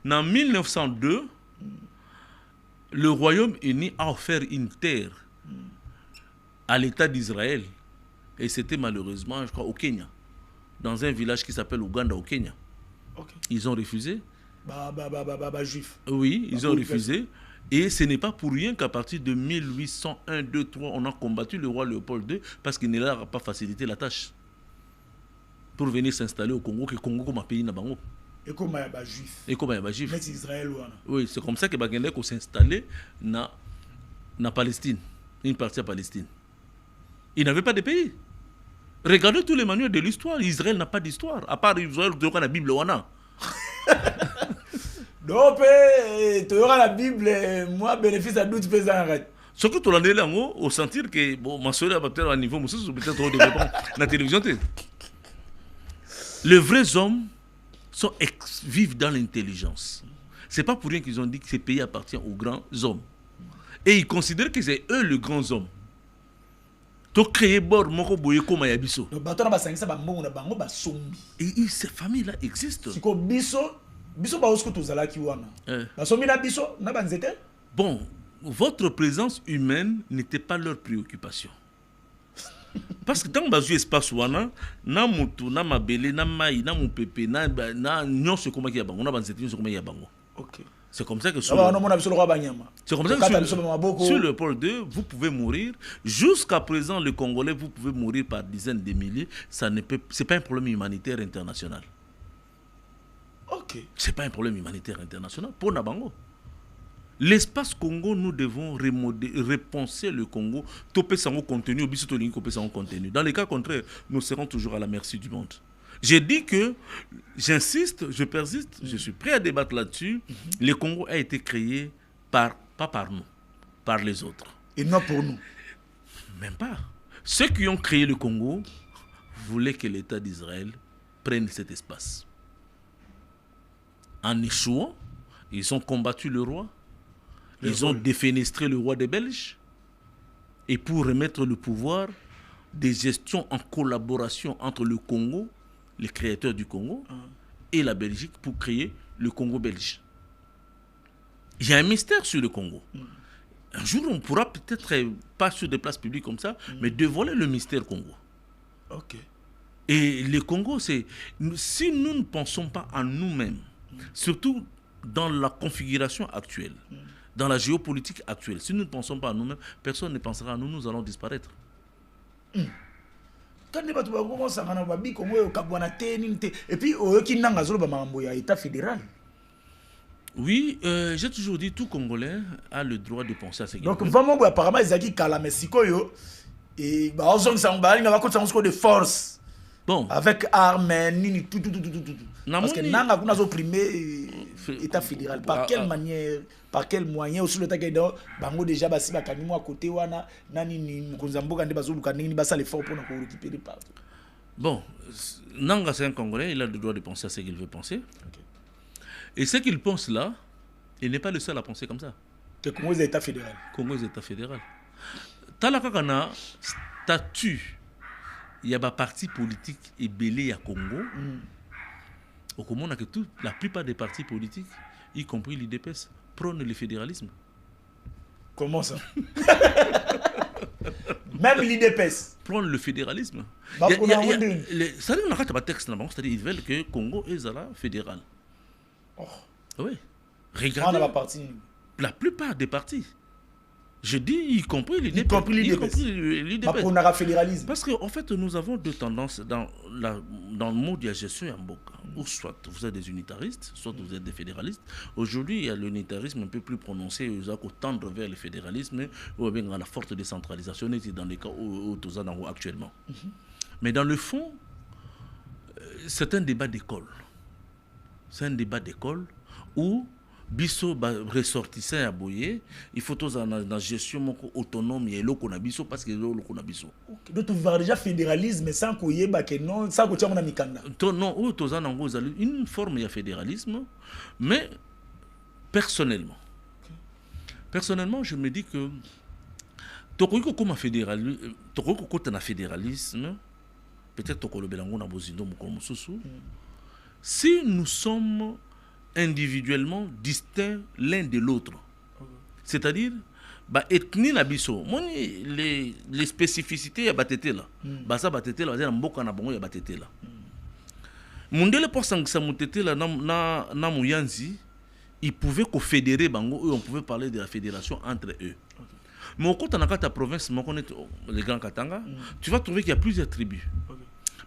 en 1902, le Royaume-Uni a offert une terre à l'État d'Israël. Et c'était malheureusement, je crois, au Kenya. Dans un village qui s'appelle Ouganda, au Kenya. Okay. Ils ont refusé. Juif. Oui, ils ont refusé. Et ce n'est pas pour rien qu'à partir de 1801, 2, 3, on a combattu le roi Léopold II parce qu'il ne leur a pas facilité la tâche. Pour venir s'installer au Congo, que le Congo comme un pays n'a pas. Et comme il y a juif. Et comme il y a juif. Mais c'est Israël. Oui, c'est comme ça que Bagende s'est installé dans Palestine, une partie de Palestine. Il n'avait pas de pays. Regardez tous les manuels de l'histoire. Israël n'a pas d'histoire. À part Israël, tu as la Bible. Donc, tu auras la Bible, moi, bénéfice à doute, fais arrête. Ce que tu as dit là, au sentir que bon, ma soeur a peut-être un niveau, mais c'est peut-être trop développant dans la télévision. Les vrais hommes vivent dans l'intelligence. C'est pas pour rien qu'ils ont dit que ce pays appartient aux grands hommes. Et ils considèrent que c'est eux les grands hommes. Tu créé bord moko boye comme yabiso. Le bateau na basangisa ba mbongo na bango ba sombi. Et ces familles là existent. Siko biso ba osko tozala ki wana. Ba sombi na biso na banzete. Bon, votre présence humaine n'était pas leur préoccupation. Parce que dans le espace wana na mutu na mabele na mai na mupepe na nyonso koma ki ya bango na banzete nyonso koma ya bango. OK. C'est comme ça que sur le Léopold II, vous pouvez mourir. Jusqu'à présent, les Congolais, vous pouvez mourir par dizaines de milliers. Ce n'est pas un problème humanitaire international. Ok. Ce n'est pas un problème humanitaire international pour Nabango. L'espace Congo, nous devons repenser le Congo. Dans les cas contraires, nous serons toujours à la merci du monde. J'ai dit que, j'insiste, je persiste, je suis prêt à débattre là-dessus. Le Congo a été créé pas par nous, par les autres. Et non pour nous. Même pas. Ceux qui ont créé le Congo voulaient que l'État d'Israël prenne cet espace. En échouant, ils ont combattu le roi. Ils ont défenestré le roi des Belges. Et pour remettre le pouvoir, des gestions en collaboration entre le Congo, les créateurs du Congo, et la Belgique pour créer le Congo belge. Il y a un mystère sur le Congo. Un jour, on pourra peut-être, pas sur des places publiques comme ça, mais dévoiler le mystère Congo. Ok. Et le Congo, c'est... Si nous ne pensons pas à nous-mêmes, surtout dans la configuration actuelle, dans la géopolitique actuelle, si nous ne pensons pas à nous-mêmes, personne ne pensera à nous, nous allons disparaître. Et puis, l'État fédéral. Oui, j'ai toujours dit tout Congolais a le droit de penser à ce qu'il veut. Donc, vraiment, apparemment, ils ont dit et de force. Bon. Avec armes, tout. Parce que Nanga a opprimé l'État fédéral. Par quelle manière, par quel moyen, aussi le temps que Bango déjà basi bakanimo à côté wana nani ni Mkonzambo kande bazo lukanini basa l'effort pour nous récupérer partout. Bon, Nanga c'est un Congolais, il a le droit de penser à ce qu'il veut penser. Okay. Et ce qu'il pense là, il n'est pas le seul à penser comme ça. Que Congo est État fédéral. Congo est État fédéral. Talakakana statut il y a des partis politiques et belés à Congo. Au Congo, on a que la plupart des partis politiques, y compris l'IDPS, prônent le fédéralisme. Comment ça? Même l'IDPS prône le fédéralisme. C'est-à-dire qu'ils veulent que le Congo est fédéral. Oh. Oui. Regardez. La plupart des partis. Je dis, y compris l'IDPS. Fédéralisme. Parce qu'en fait, nous avons deux tendances dans le mode de la gestion en Mboka. Ou soit vous êtes des unitaristes, soit vous êtes des fédéralistes. Aujourd'hui, il y a l'unitarisme un peu plus prononcé, ils ont tendre vers le fédéralisme, ou bien à la forte décentralisation, dans les cas où nous sommes actuellement. Mais dans le fond, c'est un débat d'école. C'est un débat d'école où biso ressortissant à boyer, il faut tous dans gestion autonome et l'eau qu'on a biso parce que l'eau qu'on a biso. Donc tu vas déjà fédéralisme sans qu'on y ait que non, sans qu'on tienne mon mikanda. Non, ou tous en ango une forme de fédéralisme, mais personnellement, je me dis que toko comme fédéralisme, toko comme fédéralisme, peut-être toko le belango na bozindo mukolo mususu. Si nous sommes individuellement distincts l'un de l'autre, c'est-à-dire ethnie na biso les spécificités ya batete là basa batete là na mboka na bango ya batete là mundele pour sangisa mutete là na muyanzi ils pouvaient confédérer bango, on pouvait parler de la fédération entre eux. Mais au côté de ta province, les grands Katanga, tu vas trouver qu'il y a plusieurs tribus.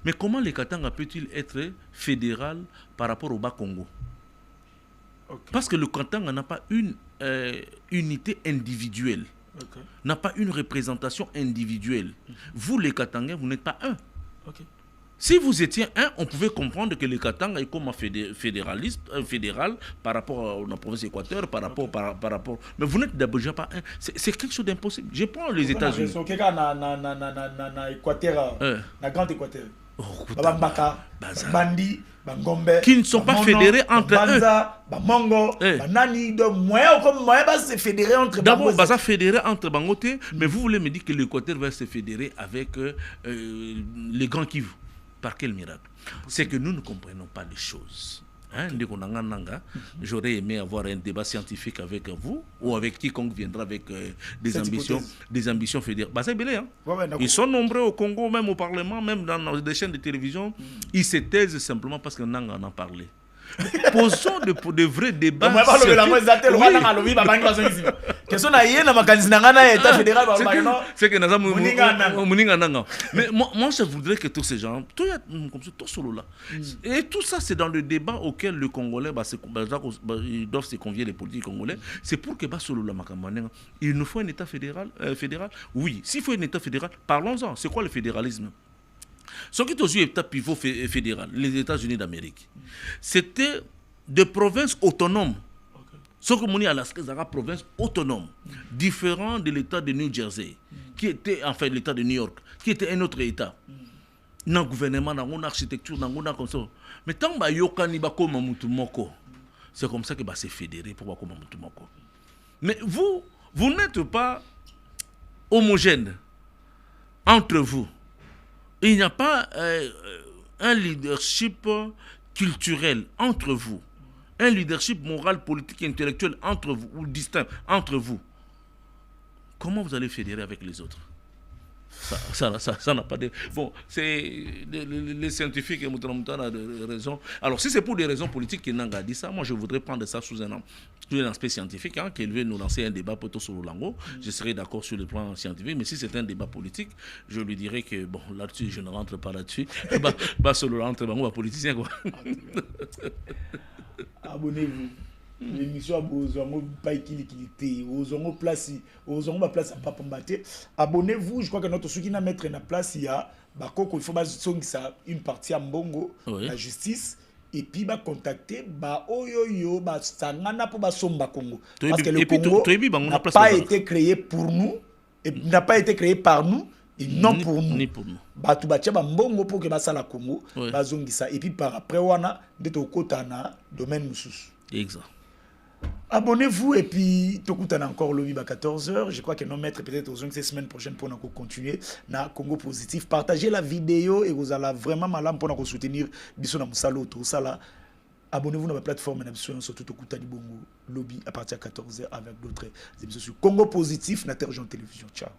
Mais comment les Katanga peut-il être fédéral par rapport au Bas-Congo? Parce que le Katanga n'a pas une unité individuelle, n'a pas une représentation individuelle. Vous, les Katangais, vous n'êtes pas un. Si vous étiez un, on pouvait comprendre que le Katanga est comme un fédéral par rapport à la province d'Équateur, par rapport. Mais vous n'êtes déjà pas un. C'est quelque chose d'impossible. Je prends les États-Unis. Na Grand Équateur. Bambaka, Bandi, Bangombe, qui ne sont pas fédérés entre eux. Bamongo, Banani, donc moyen comme moyen va se fédérer entre. D'abord, va se fédérer entre Bangote, mais vous voulez me dire que l'Équateur va se fédérer avec les grands Kivu. Par quel miracle? C'est que nous ne comprenons pas les choses. J'aurais aimé avoir un débat scientifique avec vous ou avec quiconque viendra avec des ambitions fédérales. Ils sont nombreux au Congo, même au Parlement, même dans des chaînes de télévision. Ils se taisent simplement parce que Nanga en a parlé. Posons de vrais débats. C'est que mais moi je voudrais que tous ces gens, tout solo là, et tout ça c'est dans le débat auquel le Congolais ils doivent se convier, les politiques congolais. C'est pour que il nous faut un État fédéral. Oui, s'il faut un État fédéral, parlons-en. C'est quoi le fédéralisme? Ce qui est aux États pivot fédéral, les États-Unis d'Amérique, c'était des provinces autonomes. Ce que mon Alaska, c'est une province autonome, différent de l'État de New Jersey, qui était, enfin, l'État de New York, qui était un autre État. Dans le gouvernement, dans l'architecture, dans le comme ça. Mais tant que c'est comme ça que c'est fédéré pour Mais vous n'êtes pas homogène entre vous. Il n'y a pas un leadership culturel entre vous, un leadership moral, politique, intellectuel entre vous, ou distinct entre vous. Comment vous allez fédérer avec les autres? Ça n'a pas de... Bon, c'est les scientifiques et Moutaramoutan a des raisons. Alors, si c'est pour des raisons politiques qu'il n'a pas dit ça, moi, je voudrais prendre ça sous un aspect scientifique, qu'il veut nous lancer un débat plutôt sur le lango. Je serais d'accord sur le plan scientifique, mais si c'est un débat politique, je lui dirais que, bon, là-dessus, je ne rentre pas là-dessus. Sur le rentre, on va politicien, quoi. Abonnez-vous. L'émission a besoin de pas équilibré, besoin place à Papa Mbate. Abonnez-vous, je crois que notre souki na mettre na place il y a il faut ça une partie à Mbongo, la justice et puis contacter oyoyo sangana pour somba Congo parce que le Congo n'a pas été créé pour nous et n'a pas été créé par nous et non pour nous. Ni pour nous. Batu batia Mbongo pour que ça la Congo bazongisa et puis par après wana ndeto kota na domaine mususu. Exact. Abonnez-vous et puis Tokutan encore lobby à 14h. Je crois que nos maîtres peut-être aux ces semaines prochaines pour nous continuer na Congo positif. Partagez la vidéo et vous allez vraiment malin pour nous soutenir. Bisous na musalo tout ça là. Abonnez-vous à ma plateforme surtout Tokutan Bongo lobby à partir de 14h avec d'autres émissions sur Congo positif na Terre Télévision. Ciao.